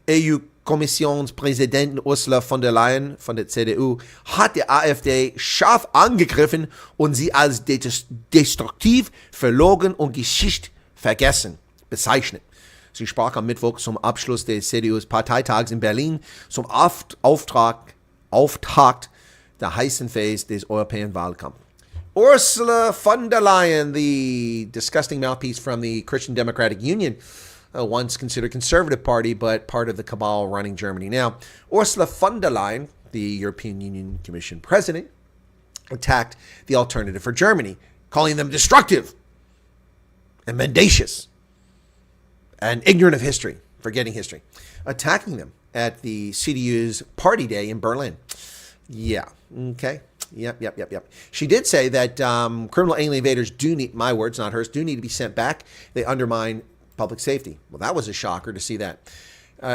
EU-Kommissionspräsidentin Ursula von der Leyen von der CDU hat die AfD scharf angegriffen und sie als destruktiv, verlogen und Geschichte vergessen bezeichnet. Sie sprach am Mittwoch zum Abschluss des CDU-Parteitags in Berlin zum Auftakt der heißen Phase des europäischen Wahlkampfs. Ursula von der Leyen, the disgusting mouthpiece from the Christian Democratic Union, once considered conservative party, but part of the cabal running Germany now. Ursula von der Leyen, the European Union Commission president, attacked the alternative for Germany, calling them destructive and mendacious and ignorant of history, forgetting history, attacking them at the CDU's party day in Berlin. Yeah, okay. Yep. She did say that criminal alien invaders do need, my words, not hers, do need to be sent back. They undermine public safety. Well, that was a shocker to see that.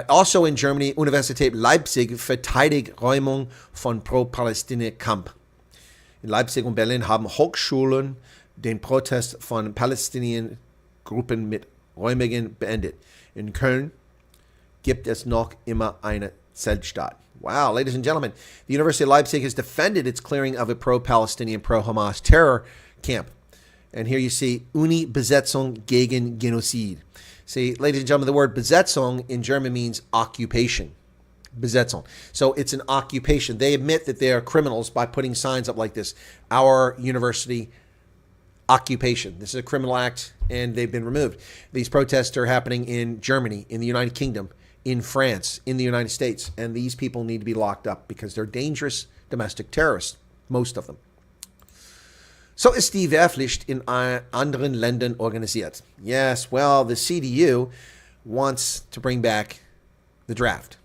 Also in Germany, Universität Leipzig verteidigt Räumung von Pro-Palästina-Kampf. In Leipzig und Berlin haben Hochschulen den Protest von Palästinensern Gruppen mit Räumungen beendet. In Köln gibt es noch immer eine Zeltstadt. Wow, ladies and gentlemen, the University of Leipzig has defended its clearing of a pro-Palestinian, pro-Hamas terror camp. And here you see Uni-Besetzung gegen Genozid. See, ladies and gentlemen, the word Besetzung in German means occupation. Besetzung. So it's an occupation. They admit that they are criminals by putting signs up like this. Our university occupation. This is a criminal act, and they've been removed. These protests are happening in Germany, in the United Kingdom, in France, in the United States, and these people need to be locked up because they're dangerous domestic terrorists, most of them. So ist die Wehrpflicht in anderen Ländern organisiert. Yes, well, the CDU wants to bring back the draft.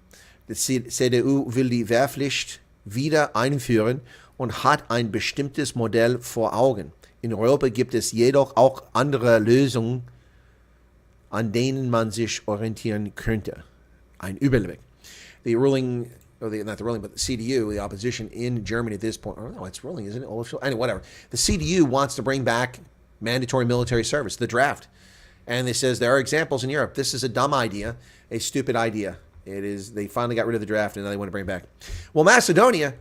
Die CDU will die Wehrpflicht wieder einführen und hat ein bestimmtes Modell vor Augen. In Europa gibt es jedoch auch andere Lösungen, an denen man sich orientieren könnte. Ein Überblick. The ruling, or not the ruling, but the CDU, the opposition in Germany at this point, no, it's ruling, isn't it? Anyway, whatever. The CDU wants to bring back mandatory military service, the draft. And it says there are examples in Europe. This is a dumb idea, a stupid idea. It is, they finally got rid of the draft and now they want to bring it back. Well, Macedonia,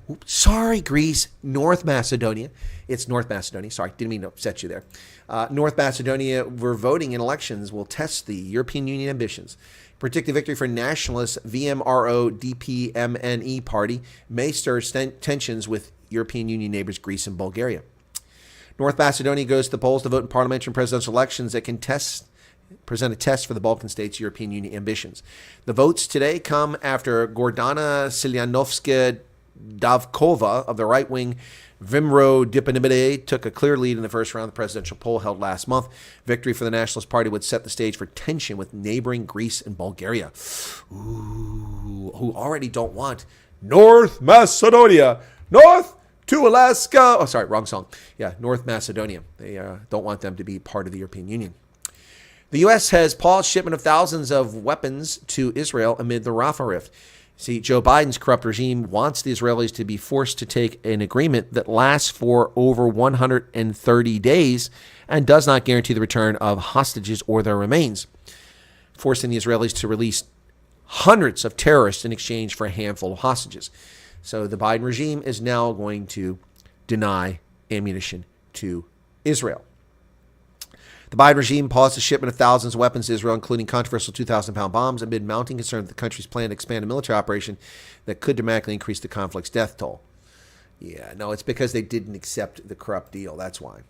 Greece, North Macedonia. It's North Macedonia. Sorry, didn't mean to upset you there. North Macedonia, we're voting in elections, will test the European Union ambitions. Predicted victory for nationalist VMRO-DPMNE party may stir tensions with European Union neighbors Greece and Bulgaria. North Macedonia goes to the polls to vote in parliamentary and presidential elections that can present a test for the Balkan states' European Union ambitions. The votes today come after Gordana Siljanovska-Davkova of the right-wing Vimro Dipinimide took a clear lead in the first round of the presidential poll held last month. Victory for the Nationalist Party would set the stage for tension with neighboring Greece and Bulgaria, who already don't want North Macedonia. North to Alaska. Oh, sorry, wrong song. Yeah, North Macedonia. They don't want them to be part of the European Union. The U.S. has paused shipment of thousands of weapons to Israel amid the Rafah rift. See, Joe Biden's corrupt regime wants the Israelis to be forced to take an agreement that lasts for over 130 days and does not guarantee the return of hostages or their remains, forcing the Israelis to release hundreds of terrorists in exchange for a handful of hostages. So the Biden regime is now going to deny ammunition to Israel. The Biden regime paused the shipment of thousands of weapons to Israel, including controversial 2,000-pound bombs, amid mounting concern that the country's plan to expand a military operation that could dramatically increase the conflict's death toll. Yeah, no, it's because they didn't accept the corrupt deal. That's why.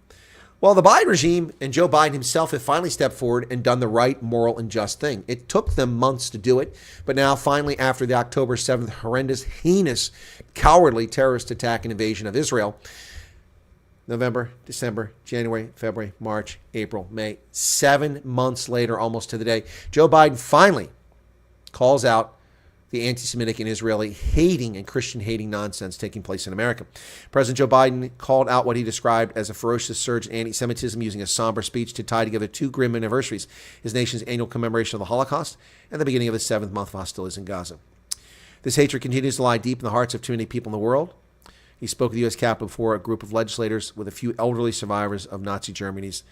Well, the Biden regime and Joe Biden himself have finally stepped forward and done the right, moral, and just thing. It took them months to do it, but now finally, after the October 7th horrendous, heinous, cowardly terrorist attack and invasion of Israel, November, December, January, February, March, April, May, 7 months later, almost to the day, Joe Biden finally calls out the anti-Semitic and Israeli hating and Christian hating nonsense taking place in America. President Joe Biden called out what he described as a ferocious surge in anti-Semitism using a somber speech to tie together two grim anniversaries, his nation's annual commemoration of the Holocaust and the beginning of the 7th month of hostilities in Gaza. This hatred continues to lie deep in the hearts of too many people in the world. He spoke at the U.S. Capitol before a group of legislators with a few elderly survivors of Nazi Germany's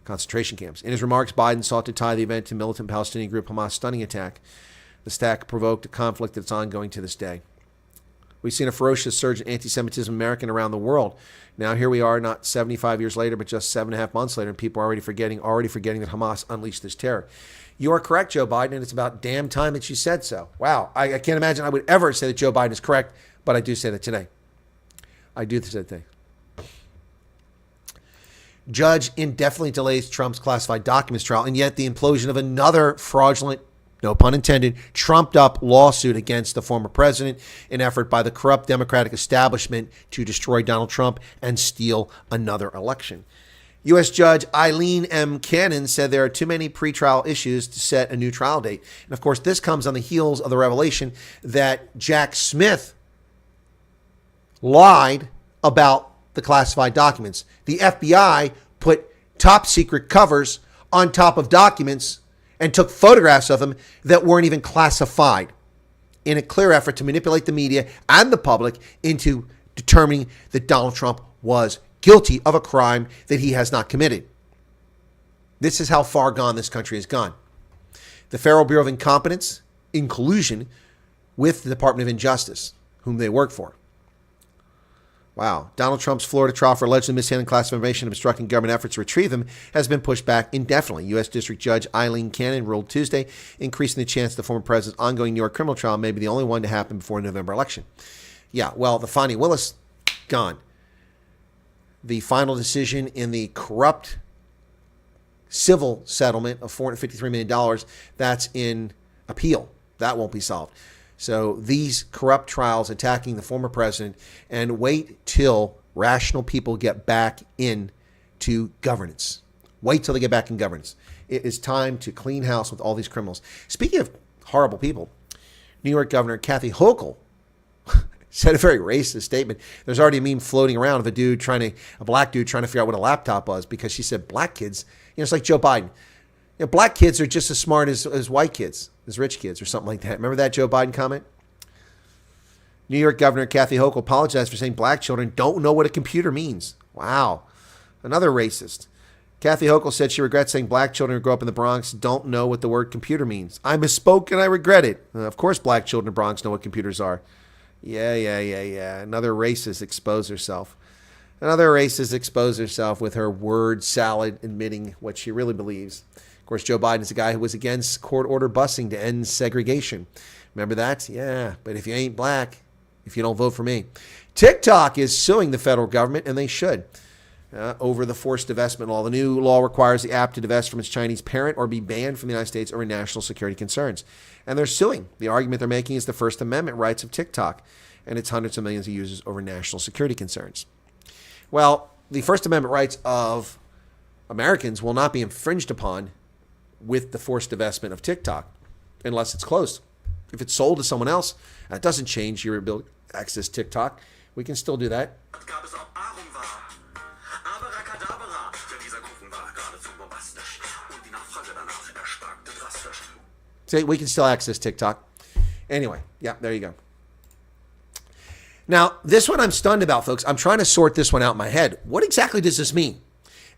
concentration camps. In his remarks, Biden sought to tie the event to militant Palestinian group Hamas' stunning attack. The attack provoked a conflict that's ongoing to this day. We've seen a ferocious surge in anti-Semitism in America and around the world. Now here we are, not 75 years later, but just 7.5 months later, and people are already forgetting that Hamas unleashed this terror. You are correct, Joe Biden, and it's about damn time that you said so. Wow, I can't imagine I would ever say that Joe Biden is correct, but I do say that today. I do say that today. Judge indefinitely delays Trump's classified documents trial, and yet the implosion of another fraudulent, no pun intended, trumped-up lawsuit against the former president, an effort by the corrupt Democratic establishment to destroy Donald Trump and steal another election. U.S. Judge Eileen M. Cannon said there are too many pretrial issues to set a new trial date. And, of course, this comes on the heels of the revelation that Jack Smith lied about the classified documents. The FBI put top-secret covers on top of documents and took photographs of them that weren't even classified in a clear effort to manipulate the media and the public into determining that Donald Trump was guilty of a crime that he has not committed. This is how far gone this country has gone. The Federal Bureau of Incompetence in collusion with the Department of Injustice, whom they work for. Wow. Donald Trump's Florida trial for allegedly mishandling classified information and obstructing government efforts to retrieve them has been pushed back indefinitely. U.S. District Judge Eileen Cannon ruled Tuesday, increasing the chance the former president's ongoing New York criminal trial may be the only one to happen before the November election. Yeah, well, the Fani Willis, gone. The final decision in the corrupt civil settlement of $453 million, that's in appeal. That won't be solved. So these corrupt trials attacking the former president, and wait till rational people get back into governance. Wait till they get back in governance. It is time to clean house with all these criminals. Speaking of horrible people, New York Governor Kathy Hochul said a very racist statement. There's already a meme floating around of a black dude trying to figure out what a laptop was, because she said black kids, it's like Joe Biden. Black kids are just as smart as white kids, as rich kids, or something like that. Remember that Joe Biden comment? New York Governor Kathy Hochul apologized for saying black children don't know what a computer means. Wow. Another racist. Kathy Hochul said she regrets saying black children who grow up in the Bronx don't know what the word computer means. I misspoke and I regret it. Of course black children in the Bronx know what computers are. Yeah. Another racist exposed herself. Another racist exposed herself with her word salad, admitting what she really believes. Of course, Joe Biden is a guy who was against court order busing to end segregation. Remember that? Yeah, but if you ain't black, if you don't vote for me. TikTok is suing the federal government, and they should, over the forced divestment law. The new law requires the app to divest from its Chinese parent or be banned from the United States over national security concerns. And they're suing. The argument they're making is the First Amendment rights of TikTok and its hundreds of millions of users over national security concerns. Well, the First Amendment rights of Americans will not be infringed upon with the forced divestment of TikTok unless it's closed. If it's sold to someone else, that doesn't change your ability to access TikTok. We can still do that. So we can still access TikTok. Anyway, yeah, there you go. Now, this one I'm stunned about, folks. I'm trying to sort this one out in my head. What exactly does this mean?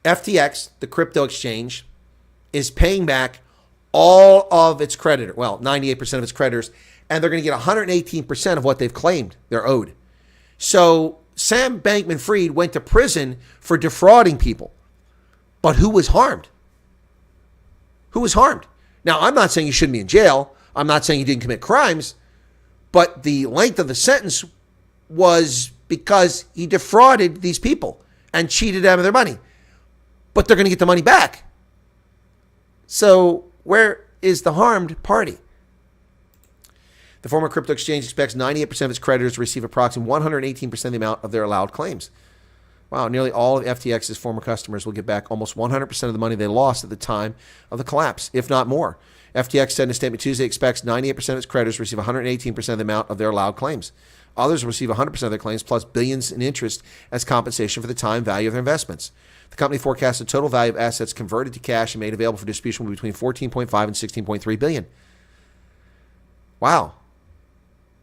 FTX, the crypto exchange, is paying back all of its creditors, well, 98% of its creditors, and they're going to get 118% of what they've claimed they're owed. So Sam Bankman-Fried went to prison for defrauding people. But who was harmed? Who was harmed? Now, I'm not saying you shouldn't be in jail. I'm not saying you didn't commit crimes. But the length of the sentence was because he defrauded these people and cheated them of their money. But they're going to get the money back. So where is the harmed party? The former crypto exchange expects 98% of its creditors to receive approximately 118% of the amount of their allowed claims. Wow, nearly all of FTX's former customers will get back almost 100% of the money they lost at the time of the collapse, if not more. FTX said in a statement Tuesday expects 98% of its creditors to receive 118% of the amount of their allowed claims. Others will receive 100% of their claims plus billions in interest as compensation for the time value of their investments. The company forecasts the total value of assets converted to cash and made available for distribution will be between $14.5 and $16.3 billion. Wow.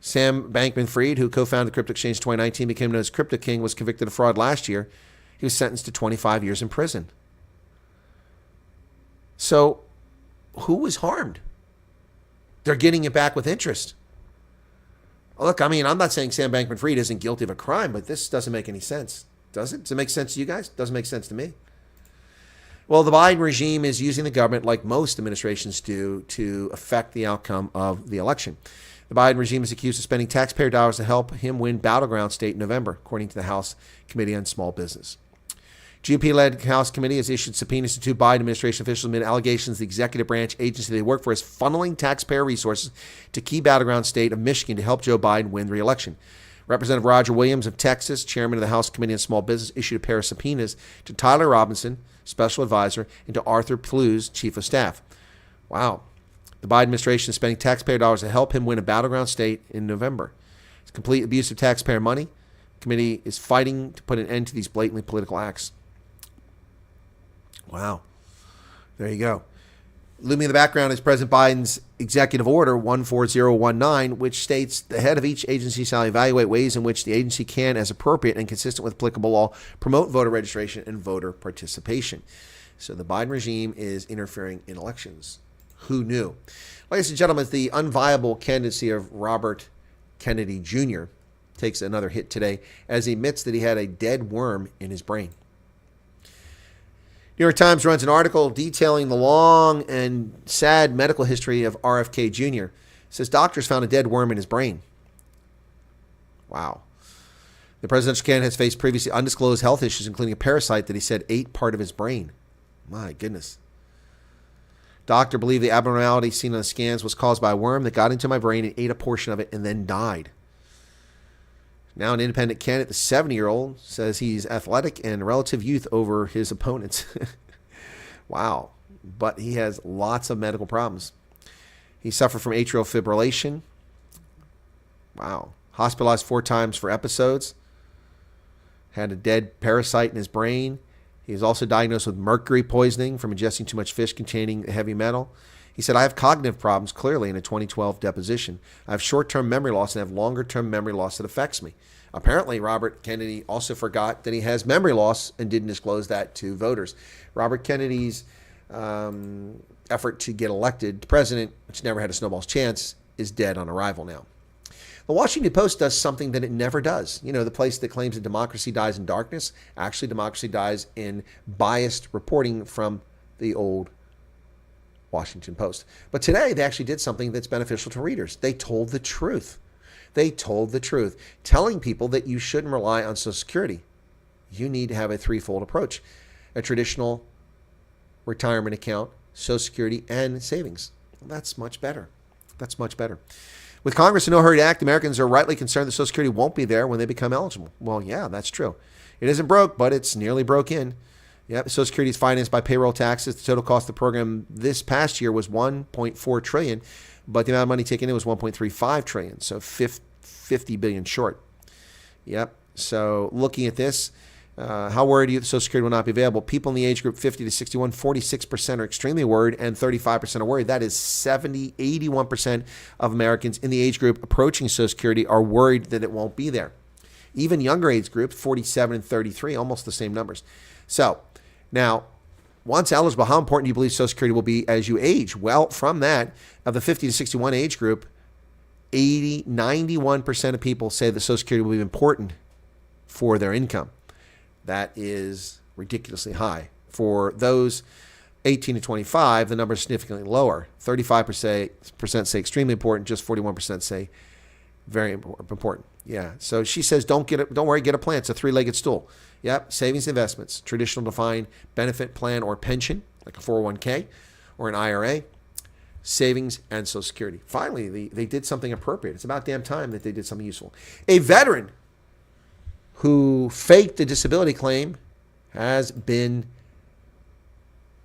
Sam Bankman-Fried, who co-founded the crypto exchange in 2019, became known as Crypto King, was convicted of fraud last year. He was sentenced to 25 years in prison. So who was harmed? They're getting it back with interest. Look, I mean, I'm not saying Sam Bankman-Fried isn't guilty of a crime, but this doesn't make any sense. Does it? Does it make sense to you guys? Doesn't make sense to me. Well, the Biden regime is using the government, like most administrations do, to affect the outcome of the election. The Biden regime is accused of spending taxpayer dollars to help him win battleground state in November, according to the House Committee on Small Business. GOP-led House Committee has issued subpoenas to two Biden administration officials amid allegations the executive branch agency they work for is funneling taxpayer resources to key battleground state of Michigan to help Joe Biden win the re-election. Representative Roger Williams of Texas, chairman of the House Committee on Small Business, issued a pair of subpoenas to Tyler Robinson, special advisor, and to Arthur Plews, chief of staff. Wow. The Biden administration is spending taxpayer dollars to help him win a battleground state in November. It's complete abuse of taxpayer money. The committee is fighting to put an end to these blatantly political acts. Wow. There you go. Looming in the background is President Biden's Executive Order 14019, which states the head of each agency shall evaluate ways in which the agency can, as appropriate and consistent with applicable law, promote voter registration and voter participation. So the Biden regime is interfering in elections. Who knew? Ladies and gentlemen, the unviable candidacy of Robert Kennedy Jr. takes another hit today as he admits that he had a dead worm in his brain. New York Times runs an article detailing the long and sad medical history of RFK Jr. It says doctors found a dead worm in his brain. Wow. The presidential candidate has faced previously undisclosed health issues, including a parasite that he said ate part of his brain. My goodness. Doctor believed the abnormality seen on the scans was caused by a worm that got into my brain and ate a portion of it and then died. Now an independent candidate, the 70-year-old, says he's athletic and relative youth over his opponents. Wow. But he has lots of medical problems. He suffered from atrial fibrillation. Wow. Hospitalized 4 times for episodes. Had a dead parasite in his brain. He was also diagnosed with mercury poisoning from ingesting too much fish containing heavy metal. He said, I have cognitive problems, clearly, in a 2012 deposition. I have short-term memory loss and have longer-term memory loss that affects me. Apparently, Robert Kennedy also forgot that he has memory loss and didn't disclose that to voters. Robert Kennedy's effort to get elected president, which never had a snowball's chance, is dead on arrival now. The Washington Post does something that it never does. You know, the place that claims that democracy dies in darkness, actually democracy dies in biased reporting from the old Washington Post. But today they actually did something that's beneficial to readers. They told the truth. They told the truth, telling people that you shouldn't rely on Social Security. You need to have a threefold approach: a traditional retirement account, Social Security, and savings. Well, that's much better. That's much better. With Congress in no hurry to act, Americans are rightly concerned that Social Security won't be there when they become eligible. Well, yeah, that's true. It isn't broke, but it's nearly broke in. Yep, Social Security is financed by payroll taxes. The total cost of the program this past year was $1.4 trillion, but the amount of money taken in was $1.35 trillion, so $50 billion short. Yep. So looking at this, how worried are you that Social Security will not be available? People in the age group 50 to 61, 46% are extremely worried, and 35% are worried. That is 81% of Americans in the age group approaching Social Security are worried that it won't be there. Even younger age groups, 47 and 33, almost the same numbers. So now, once eligible, how important do you believe Social Security will be as you age? Well, from that, of the 50 to 61 age group, 91% of people say that Social Security will be important for their income. That is ridiculously high. For those 18 to 25, the number is significantly lower. 35% say extremely important, just 41% say very important. Yeah. So she says, don't worry, get a plan. It's a 3-legged stool. Yep. Savings, investments, traditional defined benefit plan or pension, like a 401k or an IRA, savings, and Social Security. Finally, they did something appropriate. It's about damn time that they did something useful. A veteran who faked a disability claim has been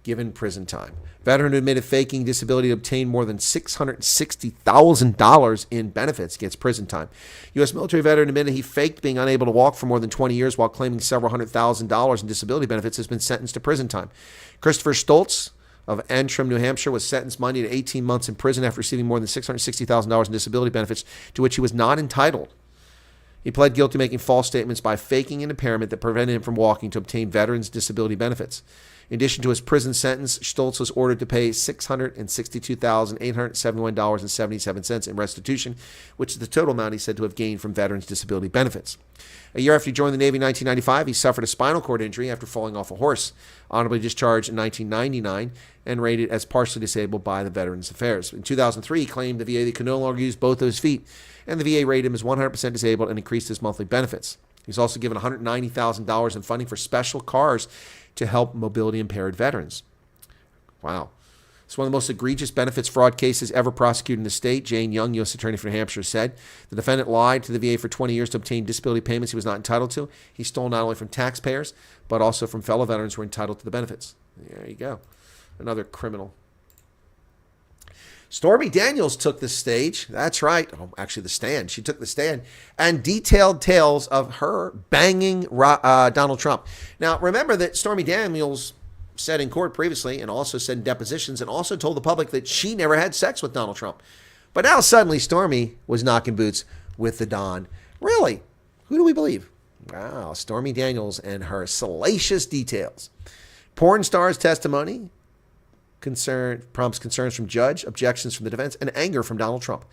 given prison time. Veteran who admitted faking disability to obtain more than $660,000 in benefits gets prison time. U.S. military veteran admitted he faked being unable to walk for more than 20 years while claiming several $100,000 in disability benefits has been sentenced to prison time. Christopher Stoltz of Antrim, New Hampshire, was sentenced Monday to 18 months in prison after receiving more than $660,000 in disability benefits to which he was not entitled. He pled guilty to making false statements by faking an impairment that prevented him from walking to obtain veterans' disability benefits. In addition to his prison sentence, Stoltz was ordered to pay $662,871.77 in restitution, which is the total amount he said to have gained from veterans' disability benefits. A year after he joined the Navy in 1995, he suffered a spinal cord injury after falling off a horse, honorably discharged in 1999, and rated as partially disabled by the Veterans Affairs. In 2003, he claimed the VA that he could no longer use both of his feet, and the VA rated him as 100% disabled and increased his monthly benefits. He's also given $190,000 in funding for special cars to help mobility-impaired veterans. Wow. It's one of the most egregious benefits fraud cases ever prosecuted in the state. Jane Young, U.S. Attorney for New Hampshire, said the defendant lied to the VA for 20 years to obtain disability payments he was not entitled to. He stole not only from taxpayers, but also from fellow veterans who were entitled to the benefits. There you go. Another criminal. Stormy Daniels took the stage. That's right. Oh, actually, the stand. She took the stand and detailed tales of her banging Donald Trump. Now, remember that Stormy Daniels said in court previously and also said in depositions and also told the public that she never had sex with Donald Trump. But now suddenly Stormy was knocking boots with the Don. Really? Who do we believe? Wow, Stormy Daniels and her salacious details. Porn star's testimony prompts concerns from judge, objections from the defense, and anger from Donald Trump.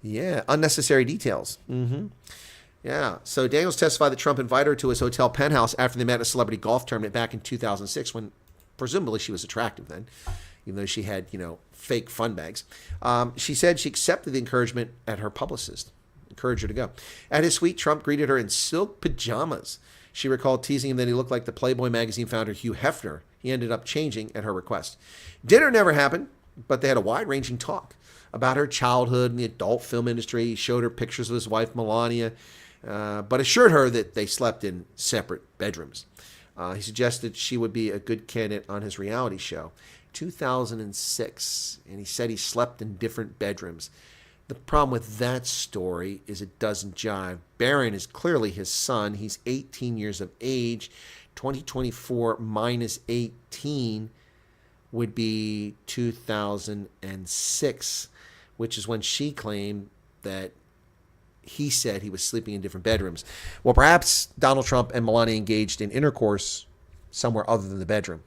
Yeah, unnecessary details. Yeah, so Daniels testified that Trump invited her to his hotel penthouse after they met at a celebrity golf tournament back in 2006 when presumably she was attractive then, even though she had, fake fun bags. She said she accepted the encouragement at her publicist, encouraged her to go. At his suite, Trump greeted her in silk pajamas. She recalled teasing him that he looked like the Playboy magazine founder Hugh Hefner. He ended up changing at her request. Dinner never happened, but they had a wide-ranging talk about her childhood in the adult film industry. He showed her pictures of his wife, Melania, but assured her that they slept in separate bedrooms. He suggested she would be a good candidate on his reality show. 2006, and he said he slept in different bedrooms. The problem with that story is it doesn't jive. Barron is clearly his son. He's 18 years of age. 2024 minus 18 would be 2006, which is when she claimed that he said he was sleeping in different bedrooms. Well, perhaps Donald Trump and Melania engaged in intercourse somewhere other than the bedroom.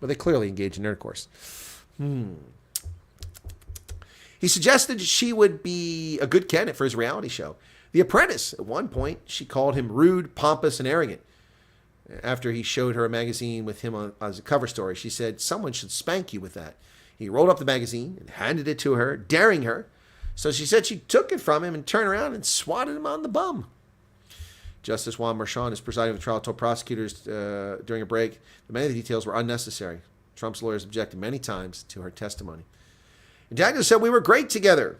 But they clearly engaged in intercourse. He suggested she would be a good candidate for his reality show. The Apprentice, at one point, she called him rude, pompous, and arrogant. After he showed her a magazine with him as a cover story, she said, someone should spank you with that. He rolled up the magazine and handed it to her, daring her. So she said she took it from him and turned around and swatted him on the bum. Justice Juan Merchan, is presiding over the trial, told prosecutors during a break that many of the details were unnecessary. Trump's lawyers objected many times to her testimony. And Daniels said, we were great together.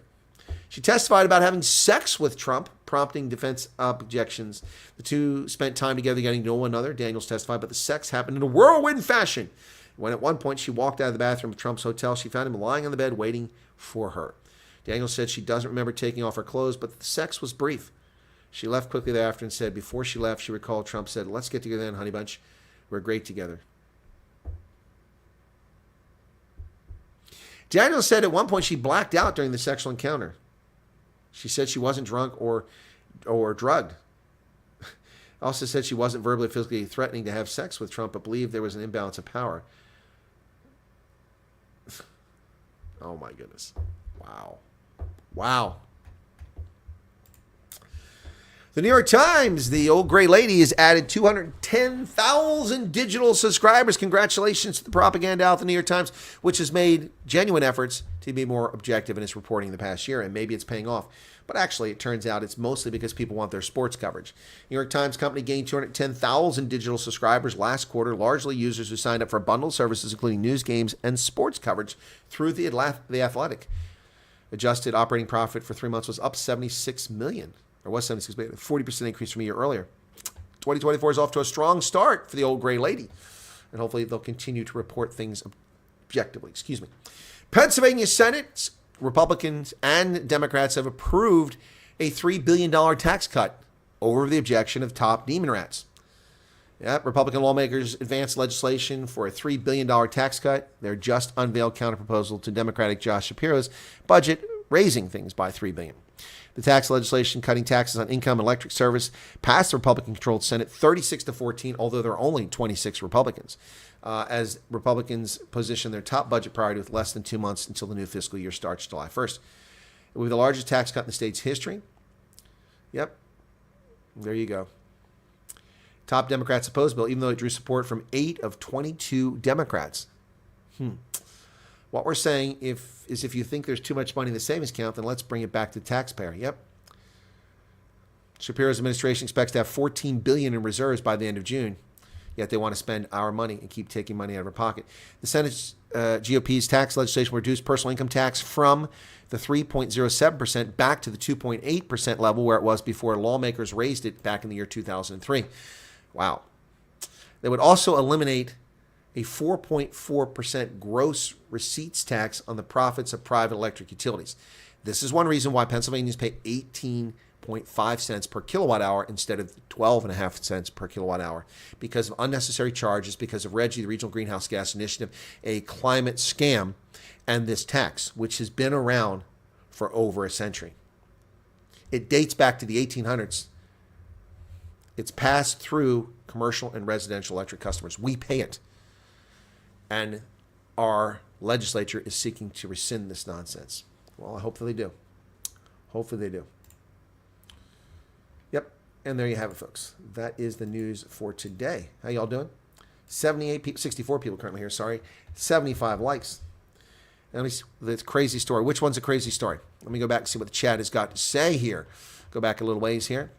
She testified about having sex with Trump, prompting defense objections. The two spent time together getting to know one another. Daniels testified, but the sex happened in a whirlwind fashion. When at one point she walked out of the bathroom of Trump's hotel, she found him lying on the bed waiting for her. Daniels said she doesn't remember taking off her clothes, but the sex was brief. She left quickly thereafter and said before she left, she recalled Trump said, let's get together then, honey bunch. We're great together. Daniels said at one point she blacked out during the sexual encounter. She said she wasn't drunk or drugged. Also said she wasn't verbally or physically threatening to have sex with Trump, but believed there was an imbalance of power. Oh my goodness. Wow. The New York Times, the old gray lady, has added 210,000 digital subscribers. Congratulations to the propaganda out the New York Times, which has made genuine efforts to be more objective in its reporting in the past year, and maybe it's paying off. But actually, it turns out it's mostly because people want their sports coverage. New York Times Company gained 210,000 digital subscribers last quarter, largely users who signed up for bundled services, including news, games, and sports coverage through The Athletic. Adjusted operating profit for 3 months was up $76 million. Or was 76 million, a 40% increase from a year earlier. 2024 is off to a strong start for the old gray lady. And hopefully they'll continue to report things objectively. Pennsylvania Senate, Republicans and Democrats have approved a $3 billion tax cut over the objection of top demon rats. Yep, Republican lawmakers advanced legislation for a $3 billion tax cut. Their just unveiled counterproposal to Democratic Josh Shapiro's budget, raising things by $3 billion. The tax legislation cutting taxes on income and electric service passed the Republican-controlled Senate 36-14, although there are only 26 Republicans, as Republicans position their top budget priority with less than 2 months until the new fiscal year starts July 1st. It will be the largest tax cut in the state's history. Yep, there you go. Top Democrats opposed bill, even though it drew support from 8 of 22 Democrats. What we're saying is if you think there's too much money in the savings account, then let's bring it back to the taxpayer. Yep. Shapiro's administration expects to have $14 billion in reserves by the end of June, yet they want to spend our money and keep taking money out of our pocket. The Senate's GOP's tax legislation will reduce personal income tax from the 3.07% back to the 2.8% level where it was before lawmakers raised it back in the year 2003. Wow. They would also eliminate a 4.4% gross receipts tax on the profits of private electric utilities. This is one reason why Pennsylvanians pay 18.5 cents per kilowatt hour instead of 12.5 cents per kilowatt hour, because of unnecessary charges, because of RGGI, the Regional Greenhouse Gas Initiative, a climate scam, and this tax, which has been around for over a century. It dates back to the 1800s. It's passed through commercial and residential electric customers. We pay it. And our legislature is seeking to rescind this nonsense. Well, I hope that they do. Hopefully they do. Yep. And there you have it, folks. That is the news for today. How y'all doing? 64 people currently here, sorry. 75 likes. And let me see this crazy story. Which one's a crazy story? Let me go back and see what the chat has got to say here. Go back a little ways here.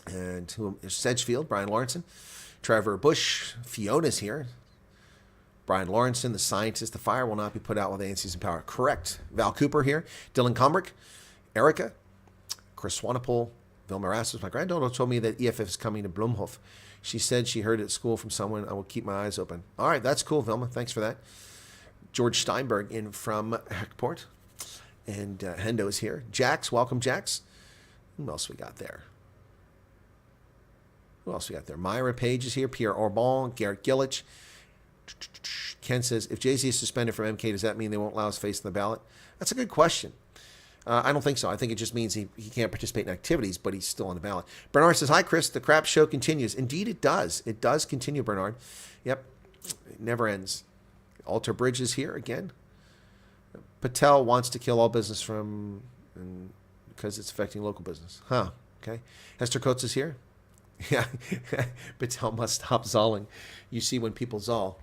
And who is Sedgefield, Brian Lawrenson, Trevor Bush, Fiona's here. Brian Lawrenson, the scientist, the fire will not be put out while the ANC is in power. Correct. Val Cooper here. Dylan Combrick, Erica, Chris Swanepoel, Vilma Rasmus. My granddaughter told me that EFF is coming to Blumhof. She said she heard it at school from someone. I will keep my eyes open. All right, that's cool, Vilma. Thanks for that. George Steinberg in from Heckport. And Hendo is here. Jax, welcome, Jax. Who else we got there? Who else we got there? Myra Page is here. Pierre Orban, Garrett Gillich. Ken says, if Jay-Z is suspended from MK, does that mean they won't allow his face in the ballot? That's a good question. I don't think so. I think it just means he can't participate in activities, but he's still on the ballot. Bernard says, hi, Chris. The crap show continues. Indeed, it does. It does continue, Bernard. Yep. It never ends. Alter Bridge is here again. Patel wants to kill all business because it's affecting local business. Huh. Okay. Hester Coates is here. Yeah. Patel must stop zolling. You see, when people zol,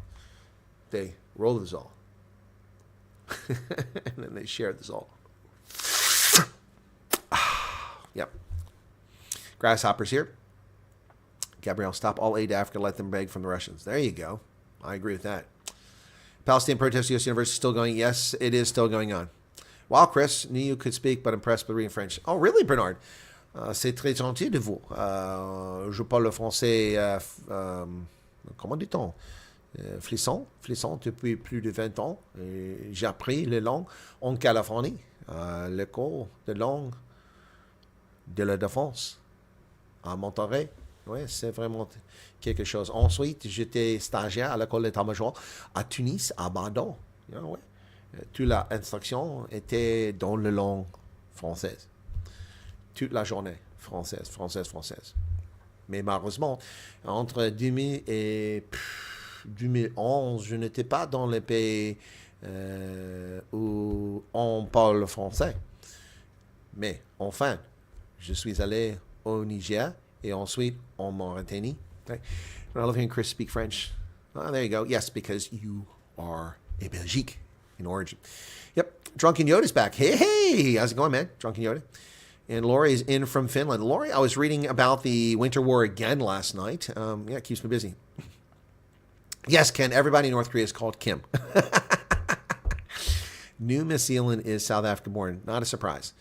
they roll the zol. And then they share the zol. Yep. Grasshopper's here. Gabrielle, stop all aid to Africa. Let them beg from the Russians. There you go. I agree with that. Palestinian protest at U.S. University still going? Yes, it is still going on. Wow, Chris, knew you could speak, but impressed with reading French. Oh, really, Bernard? C'est très gentil de vous. Je parle le français, comment dit-on? Flisson depuis plus de 20 ans. J'ai appris les langues en Californie, l'école de langue de la défense à Monterrey. Oui, c'est vraiment quelque chose. Ensuite, j'étais stagiaire à l'école d'état-major à Tunis, à Bandon. Ouais. Toute l'instruction était dans la langue française. Toute la journée, française. Mais malheureusement, entre 2000 et 2011, je n'étais pas dans les pays où on parle français. Mais enfin, je suis allé au Niger et ensuite en Mauritanie. Okay. I love hearing Chris speak French. There you go. Yes, because you are a Belgique in origin. Yep. Drunken Yoda's back. Hey, how's it going, man? Drunken Yoda. And Lori is in from Finland. Lori, I was reading about the Winter War again last night. Yeah, it keeps me busy. Yes, Ken, everybody in North Korea is called Kim. New Zealand is South Africa born. Not a surprise.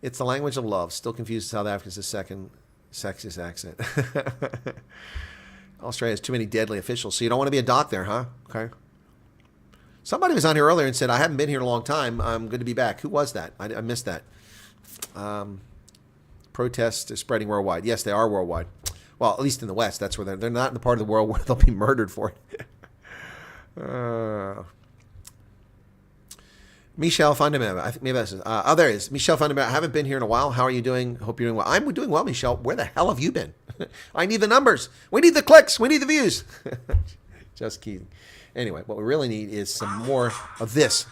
It's the language of love. Still confused South Africa's the second sexiest accent. Australia has too many deadly officials, so you don't want to be a doc there, huh? Okay. Somebody was on here earlier and said, I haven't been here in a long time. I'm good to be back. Who was that? I missed that. Protests are spreading worldwide. Yes, they are worldwide. Well, at least in the West, that's where they're not in the part of the world where they'll be murdered for it. Michelle Fundamental. I think maybe that's there it is. Michelle Fundamental. I haven't been here in a while. How are you doing? Hope you're doing well. I'm doing well, Michelle. Where the hell have you been? I need the numbers. We need the clicks. We need the views. Just kidding. Anyway, what we really need is some more of this.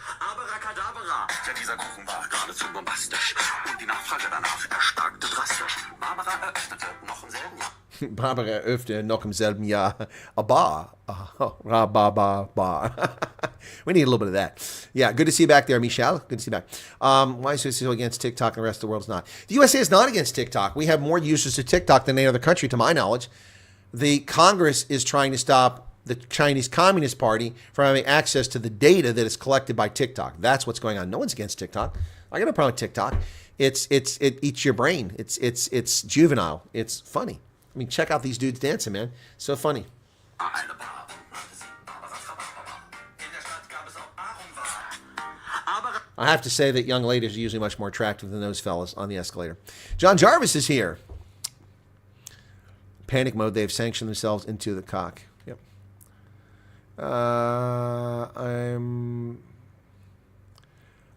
Dieser Kuchen war geradezu bombastisch und die Nachfrage danach erstarkte drastisch. Barbara eröffnete noch im selben Jahr. Barbara eröffnete noch im selben Jahr a bar. We need a little bit of that. Yeah, good to see you back there, Michelle. Good to see you back. Why is USA against TikTok and the rest of the world is not? The USA is not against TikTok. We have more users of TikTok than any other country, to my knowledge. The Congress is trying to stop the Chinese Communist Party from having access to the data that is collected by TikTok. That's what's going on. No one's against TikTok. I got no problem with TikTok. It eats your brain. It's juvenile. It's funny. I mean, check out these dudes dancing, man. So funny. I have to say that young ladies are usually much more attractive than those fellas on the escalator. John Jarvis is here. Panic mode. They've sanctioned themselves into the cock. Yep.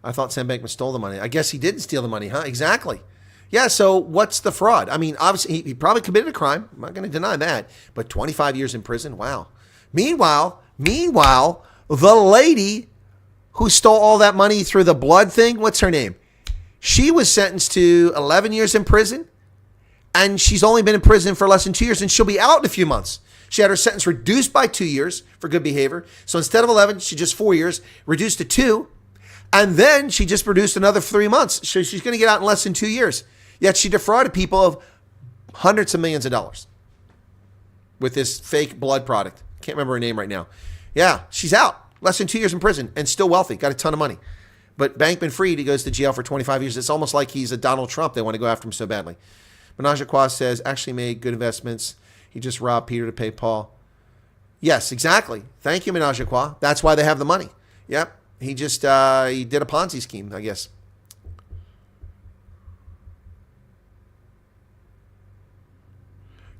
I thought Sam Bankman stole the money. I guess he didn't steal the money, huh? Exactly. Yeah, so what's the fraud? I mean, obviously, he probably committed a crime. I'm not going to deny that. But 25 years in prison? Wow. Meanwhile, the lady who stole all that money through the blood thing, what's her name? She was sentenced to 11 years in prison, and she's only been in prison for less than 2 years, and she'll be out in a few months. She had her sentence reduced by 2 years for good behavior. So instead of 11, she just 4 years, reduced to 2. And then she just produced another 3 months. So she's going to get out in less than 2 years. Yet she defrauded people of hundreds of millions of dollars with this fake blood product. Can't remember her name right now. Yeah, she's out. Less than 2 years in prison and still wealthy. Got a ton of money. But Bankman-Fried, he goes to jail for 25 years. It's almost like he's a Donald Trump. They want to go after him so badly. Menage a Trois says, actually made good investments. He just robbed Peter to pay Paul. Yes, exactly. Thank you, Menage a Trois. That's why they have the money. Yep. He just he did a Ponzi scheme, I guess.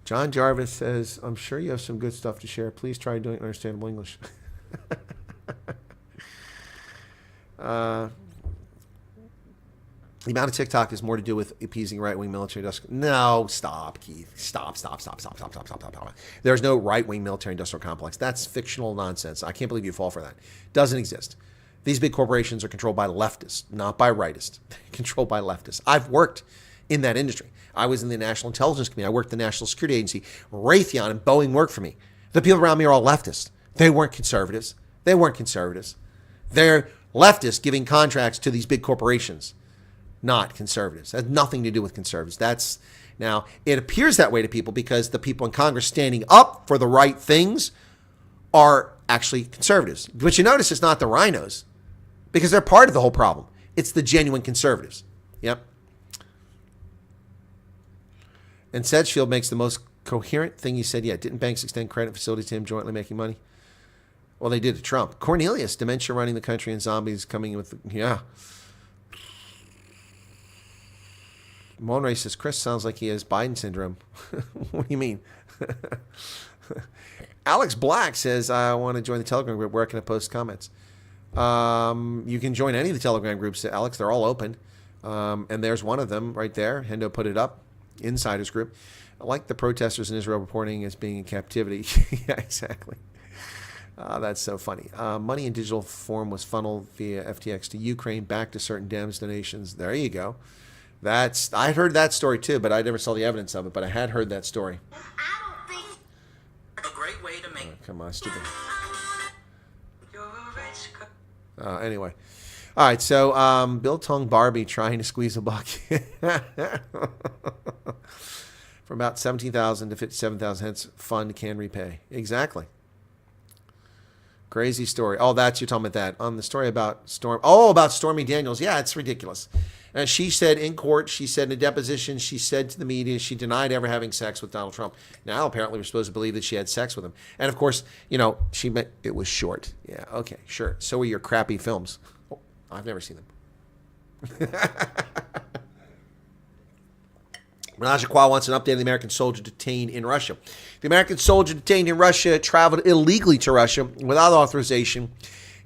John Jarvis says, I'm sure you have some good stuff to share. Please try doing it in understandable English. The amount of TikTok is more to do with appeasing right-wing military industrial. No, stop, Keith. Stop. There's no right-wing military industrial complex. That's fictional nonsense. I can't believe you fall for that. Doesn't exist. These big corporations are controlled by leftists, not by rightists. They're controlled by leftists. I've worked in that industry. I was in the National Intelligence Committee. I worked in the National Security Agency. Raytheon and Boeing worked for me. The people around me are all leftists. They weren't conservatives. They're leftists giving contracts to these big corporations, not conservatives. It has nothing to do with conservatives. Now, it appears that way to people because the people in Congress standing up for the right things are actually conservatives. But you notice it's not the rhinos because they're part of the whole problem. It's the genuine conservatives. Yep. And Sedgefield makes the most coherent thing he said yet. Didn't banks extend credit facilities to him jointly making money? Well, they did to Trump. Cornelius, dementia running the country and zombies coming in with, yeah. Monray says, Chris sounds like he has Biden syndrome. What do you mean? Alex Black says, I want to join the Telegram group. Where can I post comments? You can join any of the Telegram groups, Alex. They're all open. And there's one of them right there. Hendo put it up. Insiders group. I like the protesters in Israel reporting as being in captivity. Yeah, exactly. That's so funny. Money in digital form was funneled via FTX to Ukraine, back to certain Dems donations. There you go. I heard that story too, but I never saw the evidence of it. But I had heard that story. I don't think a great way to make. Oh, come on, stupid. Anyway. All right, so Biltong Barbie trying to squeeze a buck from about 17,000 to 57,000. Hence, fund can repay. Exactly. Crazy story. Oh, you're talking about that. On the story about about Stormy Daniels. Yeah, it's ridiculous. And she said in court, she said in a deposition, she said to the media, she denied ever having sex with Donald Trump. Now, apparently, we're supposed to believe that she had sex with him. And, of course, she meant it was short. Yeah, okay, sure. So were your crappy films. Oh, I've never seen them. Menage a Kwa wants an update on the American soldier detained in Russia. The American soldier detained in Russia traveled illegally to Russia without authorization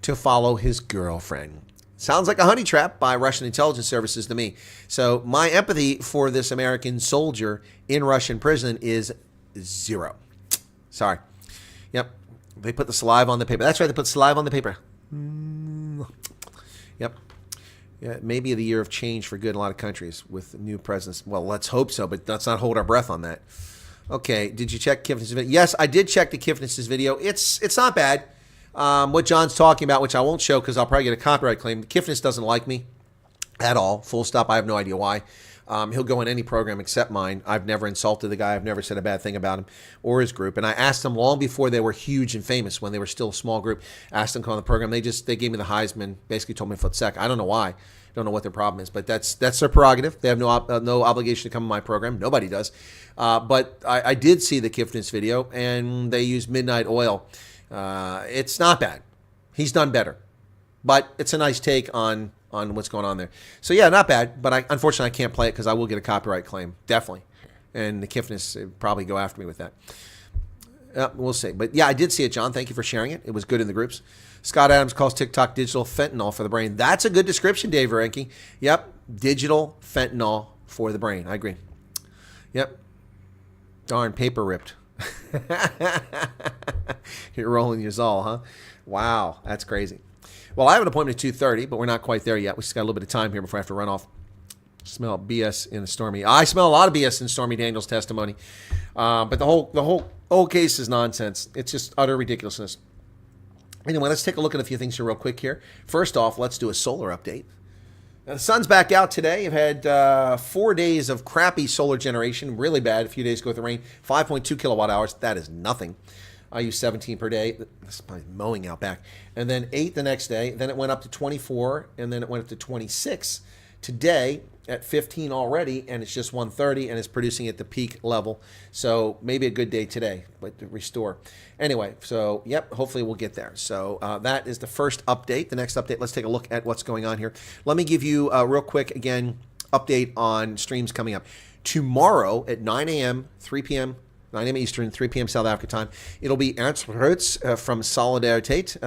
to follow his girlfriend. Sounds like a honey trap by Russian intelligence services to me. So my empathy for this American soldier in Russian prison is zero. Sorry. Yep. They put the saliva on the paper. That's right. They put saliva on the paper. Yep. Yeah, it may be the year of change for good in a lot of countries with new presidents. Well, let's hope so, but let's not hold our breath on that. Okay, did you check Kifnis' video? Yes, I did check the Kifnis' video. It's not bad. What John's talking about, which I won't show because I'll probably get a copyright claim. Kifnis doesn't like me at all. Full stop. I have no idea why. He'll go in any program except mine. I've never insulted the guy. I've never said a bad thing about him or his group. And I asked them long before they were huge and famous, when they were still a small group, asked them to come on the program. They gave me the Heisman, basically told me to foot-sec. I don't know why. Don't know what their problem is, but that's their prerogative. They have no obligation to come on my program. Nobody does. But I did see the Kifnis video, and they use Midnight Oil. It's not bad. He's done better. But it's a nice take on what's going on there. So, yeah, not bad. But unfortunately, I can't play it because I will get a copyright claim. Definitely. And the Kifnis probably go after me with that. We'll see. But, yeah, I did see it, John. Thank you for sharing it. It was good in the groups. Scott Adams calls TikTok digital fentanyl for the brain. That's a good description, Dave Renke. Yep. Digital fentanyl for the brain. I agree. Yep. Darn, paper ripped. You're rolling your Zal, huh? Wow, that's crazy. Well, I have an appointment at 2:30, but we're not quite there yet. We just got a little bit of time here before I have to run off. Smell BS in Stormy. I smell a lot of BS in Stormy Daniels' testimony. But the whole case is nonsense. It's just utter ridiculousness. Anyway, let's take a look at a few things here real quick here. First off, let's do a solar update. Now, the sun's back out today. I've had 4 days of crappy solar generation, really bad. A few days ago with the rain, 5.2 kilowatt hours. That is nothing. I use 17 per day. That's my mowing out back. And then 8 the next day. Then it went up to 24, and then it went up to 26. Today at 15 already, and it's just 1:30, and it's producing at the peak level. So maybe a good day today, but to restore. Anyway, so yep, hopefully we'll get there. So that is the first update. The next update, let's take a look at what's going on here. Let me give you a real quick, again, update on streams coming up. Tomorrow at 9 a.m., 3 p.m., 9 a.m. Eastern, 3 p.m. South Africa time. It'll be Ernst Hertz from Solidariteit,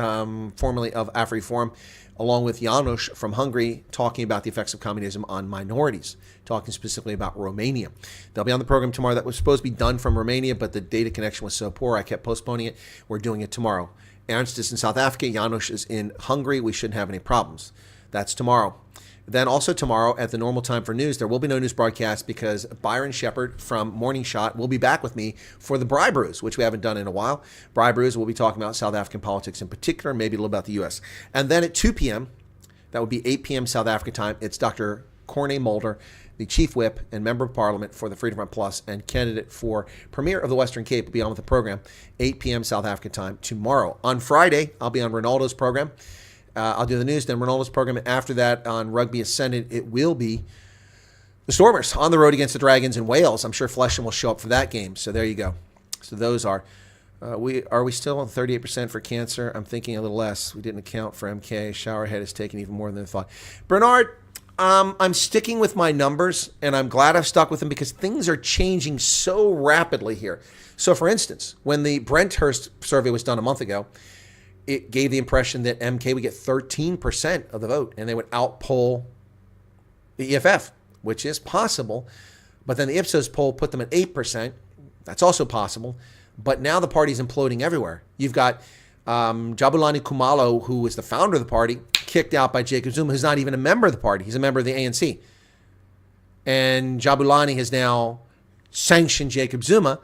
formerly of AfriForum, along with Janos from Hungary, talking about the effects of communism on minorities, talking specifically about Romania. They'll be on the program tomorrow. That was supposed to be done from Romania, but the data connection was so poor, I kept postponing it. We're doing it tomorrow. Ernst is in South Africa. Janos is in Hungary. We shouldn't have any problems. That's tomorrow. Then also tomorrow at the normal time for news, there will be no news broadcast because Byron Shepard from Morning Shot will be back with me for the Bri Brews, which we haven't done in a while. Bri Brews, we'll be talking about South African politics in particular, maybe a little about the U.S. And then at 2 p.m., that would be 8 p.m. South African time, it's Dr. Corne Mulder, the Chief Whip and Member of Parliament for the Freedom Front Plus and candidate for Premier of the Western Cape, will be on with the program, 8 p.m. South African time tomorrow. On Friday, I'll be on Ronaldo's program. I'll do the news, then Ronaldo's program. And after that, on Rugby Ascendant, it will be the Stormers on the road against the Dragons in Wales. I'm sure Flesham will show up for that game. So there you go. So those are. Are we still on 38% for cancer? I'm thinking a little less. We didn't account for MK. Showerhead has taken even more than I thought. Bernard, I'm sticking with my numbers, and I'm glad I've stuck with them because things are changing so rapidly here. So, for instance, when the Brenthurst survey was done a month ago, it gave the impression that MK would get 13% of the vote, and they would outpoll the EFF, which is possible. But then the Ipsos poll put them at 8%. That's also possible. But now the party's imploding everywhere. You've got Jabulani Kumalo, who was the founder of the party, kicked out by Jacob Zuma, who's not even a member of the party. He's a member of the ANC. And Jabulani has now sanctioned Jacob Zuma,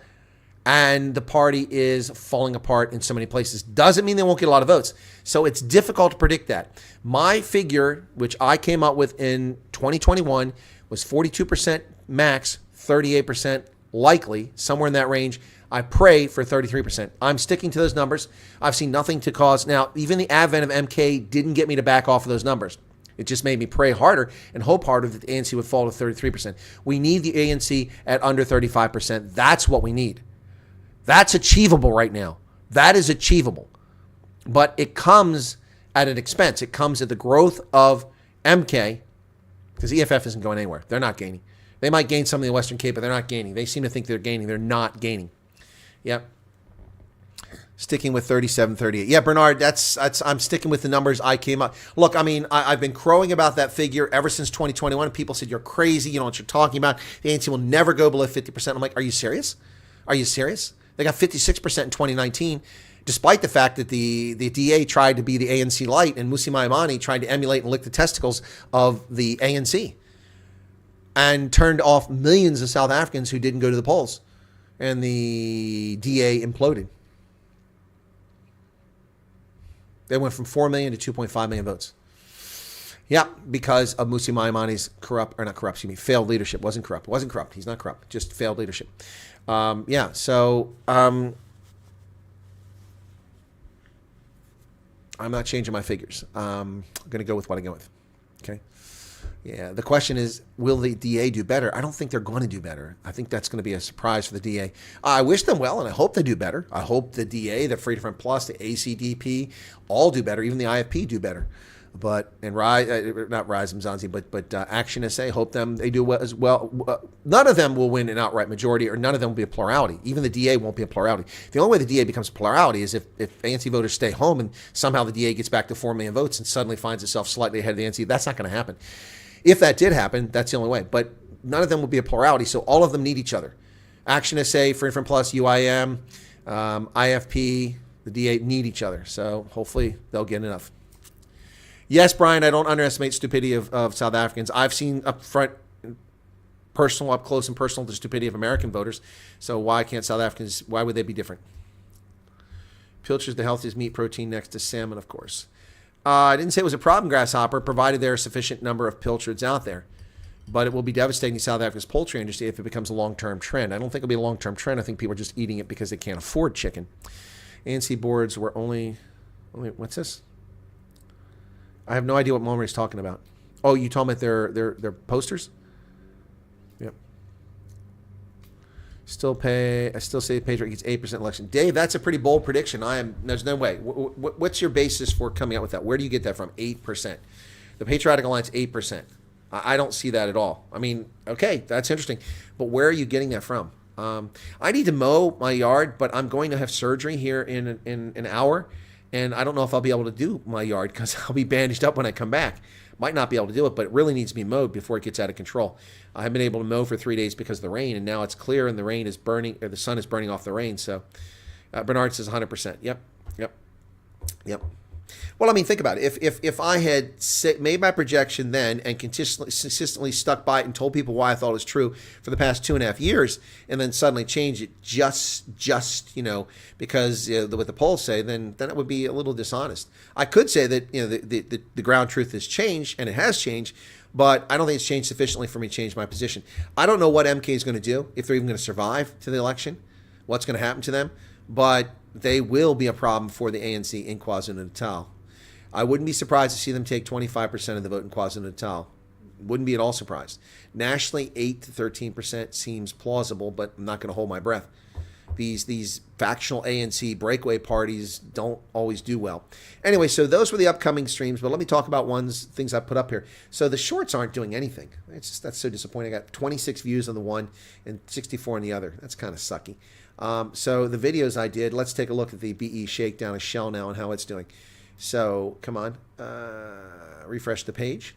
and the party is falling apart in so many places. Doesn't mean they won't get a lot of votes. So it's difficult to predict that. My figure, which I came up with in 2021, was 42% max, 38% likely, somewhere in that range. I pray for 33%. I'm sticking to those numbers. I've seen nothing to cause. Now, even the advent of MK didn't get me to back off of those numbers. It just made me pray harder and hope harder that the ANC would fall to 33%. We need the ANC at under 35%. That's what we need. That's achievable right now. That is achievable. But it comes at an expense. It comes at the growth of MK, because EFF isn't going anywhere. They're not gaining. They might gain some in the Western Cape, but they're not gaining. They seem to think they're gaining. They're not gaining. Yep. Sticking with 37, 38. Yeah, Bernard, that's I'm sticking with the numbers I came up. Look, I mean, I've been crowing about that figure ever since 2021. People said, you're crazy. You know what you're talking about. The ANC will never go below 50%. I'm like, are you serious? Are you serious? They got 56% in 2019, despite the fact that the DA tried to be the ANC light and Musi Maimane tried to emulate and lick the testicles of the ANC and turned off millions of South Africans who didn't go to the polls. And the DA imploded. They went from 4 million to 2.5 million votes. Yeah, because of Musi Maimane's failed leadership. Wasn't corrupt. He's not corrupt. Just failed leadership. I'm not changing my figures. I'm going to go with what I go with. Okay. Yeah. The question is, will the DA do better? I don't think they're going to do better. I think that's going to be a surprise for the DA. I wish them well, and I hope they do better. I hope the DA, the Freedom Front Plus, the ACDP, all do better. Even the IFP do better. But not Rise Mzansi, but ActionSA, hope they do well as well. None of them will win an outright majority, or none of them will be a plurality. Even the DA won't be a plurality. The only way the DA becomes a plurality is if ANC voters stay home and somehow the DA gets back to 4 million votes and suddenly finds itself slightly ahead of the ANC. That's not going to happen. If that did happen, that's the only way. But none of them will be a plurality, so all of them need each other. ActionSA, Freedom Front Plus, UIM, IFP, the DA need each other. So hopefully they'll get enough. Yes, Brian, I don't underestimate stupidity of South Africans. I've seen up close and personal, the stupidity of American voters. So why can't South Africans, why would they be different? Pilchards, the healthiest meat protein next to salmon, of course. I didn't say it was a problem, Grasshopper, provided there are a sufficient number of pilchards out there. But it will be devastating to South Africa's poultry industry if it becomes a long-term trend. I don't think it'll be a long-term trend. I think people are just eating it because they can't afford chicken. ANC boards were only what's this? I have no idea what Mulroney's talking about. Oh, you talking about their posters? Yep. I still say page rate gets 8% election. Dave, that's a pretty bold prediction. There's no way. What's your basis for coming out with that? Where do you get that from? 8%. The Patriotic Alliance, 8%. I don't see that at all. I mean, okay, that's interesting. But where are you getting that from? I need to mow my yard, but I'm going to have surgery here in an hour. And I don't know if I'll be able to do my yard because I'll be bandaged up when I come back. Might not be able to do it, but it really needs to be mowed before it gets out of control. I haven't been able to mow for 3 days because of the rain, and now it's clear and the rain is burning, or the sun is burning off the rain. So Bernard says 100%. Yep. Well, I mean, think about it. If I had made my projection then and consistently stuck by it and told people why I thought it was true for the past 2.5 years, and then suddenly changed it just because what the polls say, then it would be a little dishonest. I could say that the ground truth has changed, and it has changed, but I don't think it's changed sufficiently for me to change my position. I don't know what MK is going to do, if they're even going to survive to the election, what's going to happen to them, but they will be a problem for the ANC in KwaZulu-Natal. I wouldn't be surprised to see them take 25% of the vote in KwaZulu-Natal. Wouldn't be at all surprised. Nationally, 8 to 13% seems plausible, but I'm not going to hold my breath. These factional ANC breakaway parties don't always do well. Anyway, so those were the upcoming streams, but let me talk about things I put up here. So the shorts aren't doing anything. That's so disappointing. I got 26 views on the one and 64 on the other. That's kind of sucky. So the videos I did, let's take a look at the BE Shakedown of Shell now and how it's doing. So come on, refresh the page.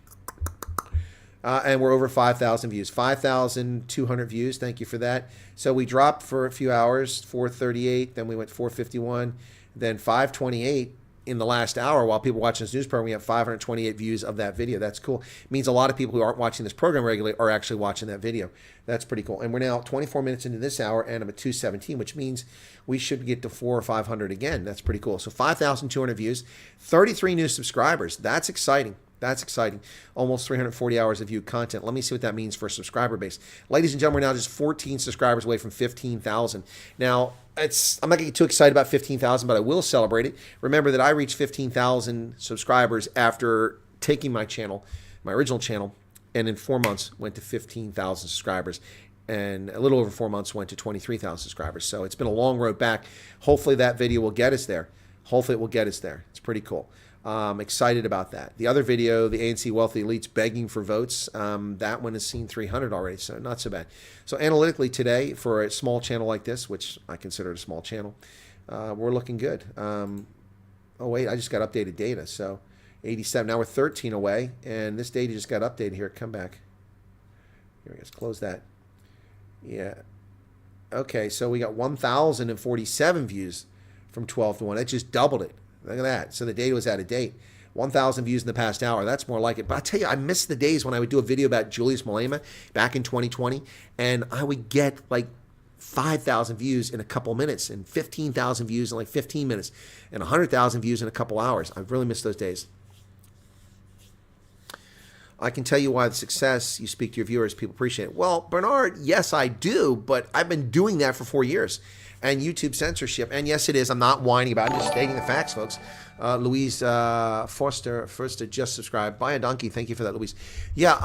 And we're over 5,000 views, 5,200 views. Thank you for that. So we dropped for a few hours, 438, then we went 451, then 528 in the last hour while people watching this news program. We have 528 views of that video. That's cool. It means a lot of people who aren't watching this program regularly are actually watching that video. That's pretty cool. And we're now 24 minutes into this hour, and I'm at 217, which means we should get to 400 or 500 again. That's pretty cool. So 5,200 views, 33 new subscribers. That's exciting. That's exciting. Almost 340 hours of viewed content. Let me see what that means for a subscriber base. Ladies and gentlemen, we're now just 14 subscribers away from 15,000. Now, I'm not going to get too excited about 15,000, but I will celebrate it. Remember that I reached 15,000 subscribers after taking my channel, my original channel, and in 4 months went to 15,000 subscribers. And a little over 4 months went to 23,000 subscribers. So it's been a long road back. Hopefully that video will get us there. Hopefully it will get us there. It's pretty cool. Excited about that. The other video, the ANC Wealthy Elites begging for votes, that one has seen 300 already, so not so bad. So analytically today, for a small channel like this, which I consider a small channel, we're looking good. Oh, wait, I just got updated data. So 87. Now we're 13 away, and this data just got updated here. Come back. Here, let's close that. Yeah. Okay, so we got 1,047 views from 12 to 1. That just doubled it. Look at that. So the data was out of date. 1,000 views in the past hour. That's more like it. But I tell you, I miss the days when I would do a video about Julius Malema back in 2020, and I would get like 5,000 views in a couple minutes, and 15,000 views in like 15 minutes, and 100,000 views in a couple hours. I really miss those days. I can tell you why the success you speak to your viewers, people appreciate it. Well, Bernard, yes, I do, but I've been doing that for 4 years. And YouTube censorship, and yes, it is. I'm not whining about it, just stating the facts, folks. Louise Forster just subscribed. Buy a donkey. Thank you for that, Louise. Yeah,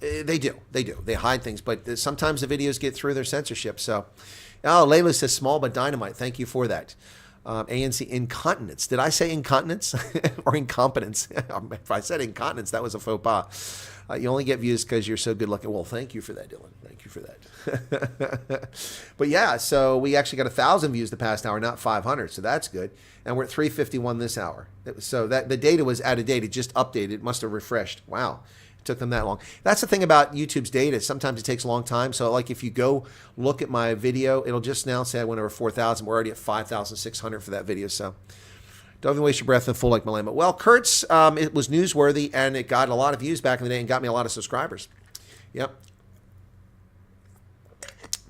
they do. They hide things, but sometimes the videos get through their censorship. So, oh, Layla says small but dynamite. Thank you for that. ANC incontinence. Did I say incontinence or incompetence? If I said incontinence, that was a faux pas. You only get views because you're so good looking. Well, thank you for that, Dylan. Thank you for that. But yeah, so we actually got 1,000 views the past hour, not 500. So that's good. And we're at 351 this hour. So that the data was out of date. It just updated. It must have refreshed. Wow. It took them that long. That's the thing about YouTube's data. Sometimes it takes a long time. So like if you go look at my video, it'll just now say I went over 4,000. We're already at 5,600 for that video. So don't even waste your breath and full like Malema. Well, Kurtz, it was newsworthy, and it got a lot of views back in the day and got me a lot of subscribers. Yep.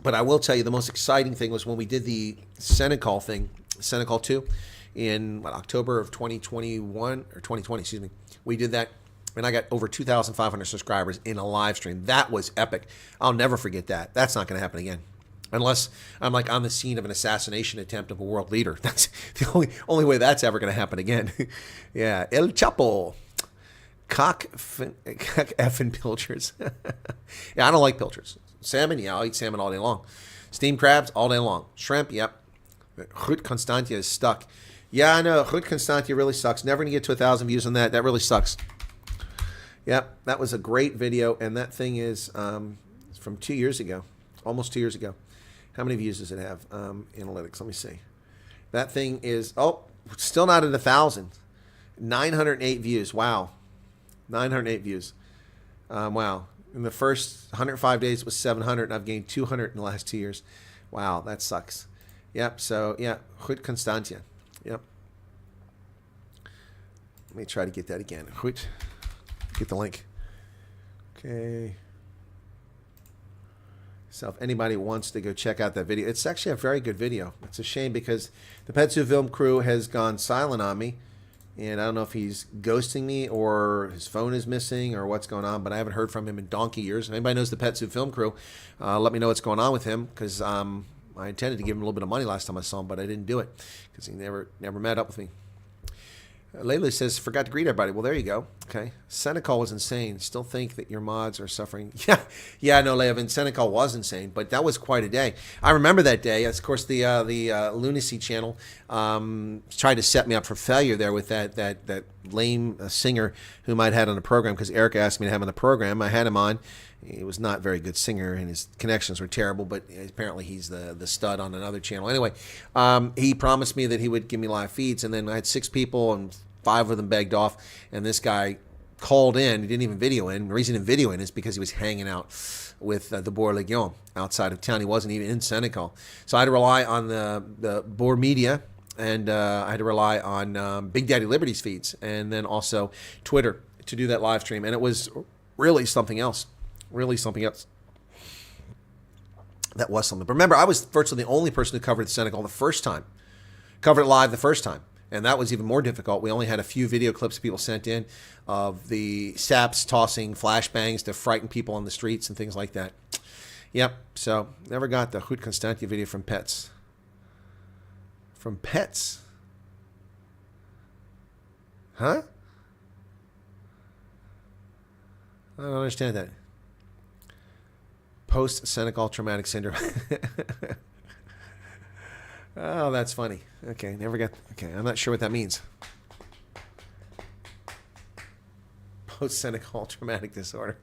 But I will tell you, the most exciting thing was when we did the Senegal thing, Senegal 2, in October of 2021, or 2020, excuse me. We did that, and I got over 2,500 subscribers in a live stream. That was epic. I'll never forget that. That's not going to happen again. Unless I'm like on the scene of an assassination attempt of a world leader. That's the only way that's ever going to happen again. Yeah, El Chapo. Cock effing pilchards. Yeah, I don't like pilchards. Salmon, yeah, I'll eat salmon all day long. Steamed crabs, all day long. Shrimp, yep. Goed Constantia is stuck. Yeah, I know. Goed Constantia really sucks. Never going to get to 1,000 views on that. That really sucks. Yep, that was a great video, and that thing is from 2 years ago. Almost 2 years ago. How many views does it have? Analytics, let me see. That thing is, still not at 1,000. 908 views. Wow. 908 views. Wow. In the first 105 days, it was 700, and I've gained 200 in the last 2 years. Wow, that sucks. Yep, so, yeah, Goed Constantia. Yep. Let me try to get that again. Goed. Get the link. Okay. So if anybody wants to go check out that video, it's actually a very good video. It's a shame because the Petsu Film crew has gone silent on me. And I don't know if he's ghosting me or his phone is missing or what's going on, but I haven't heard from him in donkey years. If anybody knows the Petsu Film crew, let me know what's going on with him, because I intended to give him a little bit of money last time I saw him, but I didn't do it because he never met up with me. Layla says, forgot to greet everybody. Well, there you go. Okay. Senegal was insane. Still think that your mods are suffering. Yeah, no, Layla, Senegal was insane, but that was quite a day. I remember that day. Of course, the Lunacy channel tried to set me up for failure there with that lame singer whom I'd had on the program, because Eric asked me to have him on the program. I had him on. He was not a very good singer, and his connections were terrible, but apparently he's the stud on another channel. Anyway, he promised me that he would give me live feeds, and then I had 6 people, and 5 of them begged off, and this guy called in. He didn't even video in. The reason he didn't video in is because he was hanging out with the Boer Legion outside of town. He wasn't even in Senegal. So I had to rely on the Boer media, and I had to rely on Big Daddy Liberty's feeds, and then also Twitter to do that live stream, and it was really something else. Really something else. That was something. But remember, I was virtually the only person who covered the Senegal the first time. Covered it live the first time. And that was even more difficult. We only had a few video clips people sent in of the saps tossing flashbangs to frighten people on the streets and things like that. Yep. So never got the Goed Constantia video from Pets. From Pets? Huh? I don't understand that. Post-Senegal traumatic syndrome. Oh, that's funny. Okay, never got... Okay, I'm not sure what that means. Post-Senegal traumatic disorder.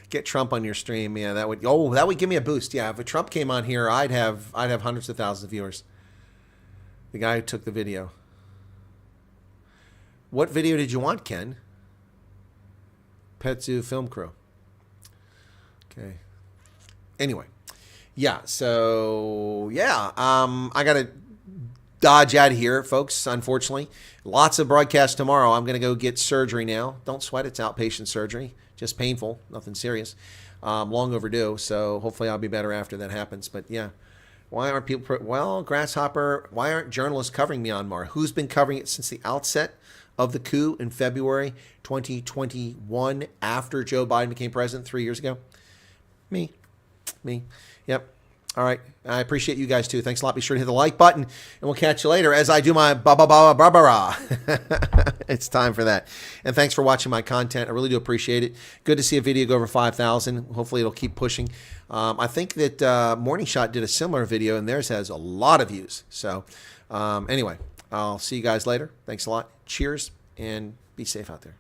Get Trump on your stream. Yeah, that would give me a boost. Yeah, if Trump came on here, I'd have hundreds of thousands of viewers. The guy who took the video. What video did you want, Ken? Pet Zoo Film Crew. Okay. Anyway. Yeah, so yeah, I gotta dodge out of here, folks, unfortunately. Lots of broadcasts tomorrow. I'm gonna go get surgery now. Don't sweat, it's outpatient surgery. Just painful, nothing serious. Long overdue, so hopefully I'll be better after that happens. But yeah, why aren't people, well, Grasshopper, why aren't journalists covering Myanmar? Who's been covering it since the outset of the coup in February 2021 after Joe Biden became president 3 years ago? Me. Yep. All right. I appreciate you guys too. Thanks a lot. Be sure to hit the like button, and we'll catch you later as I do my ba-ba-ba-ba-ba-ra. It's time for that. And thanks for watching my content. I really do appreciate it. Good to see a video go over 5,000. Hopefully it'll keep pushing. I think that Morning Shot did a similar video, and theirs has a lot of views. So anyway, I'll see you guys later. Thanks a lot. Cheers, and be safe out there.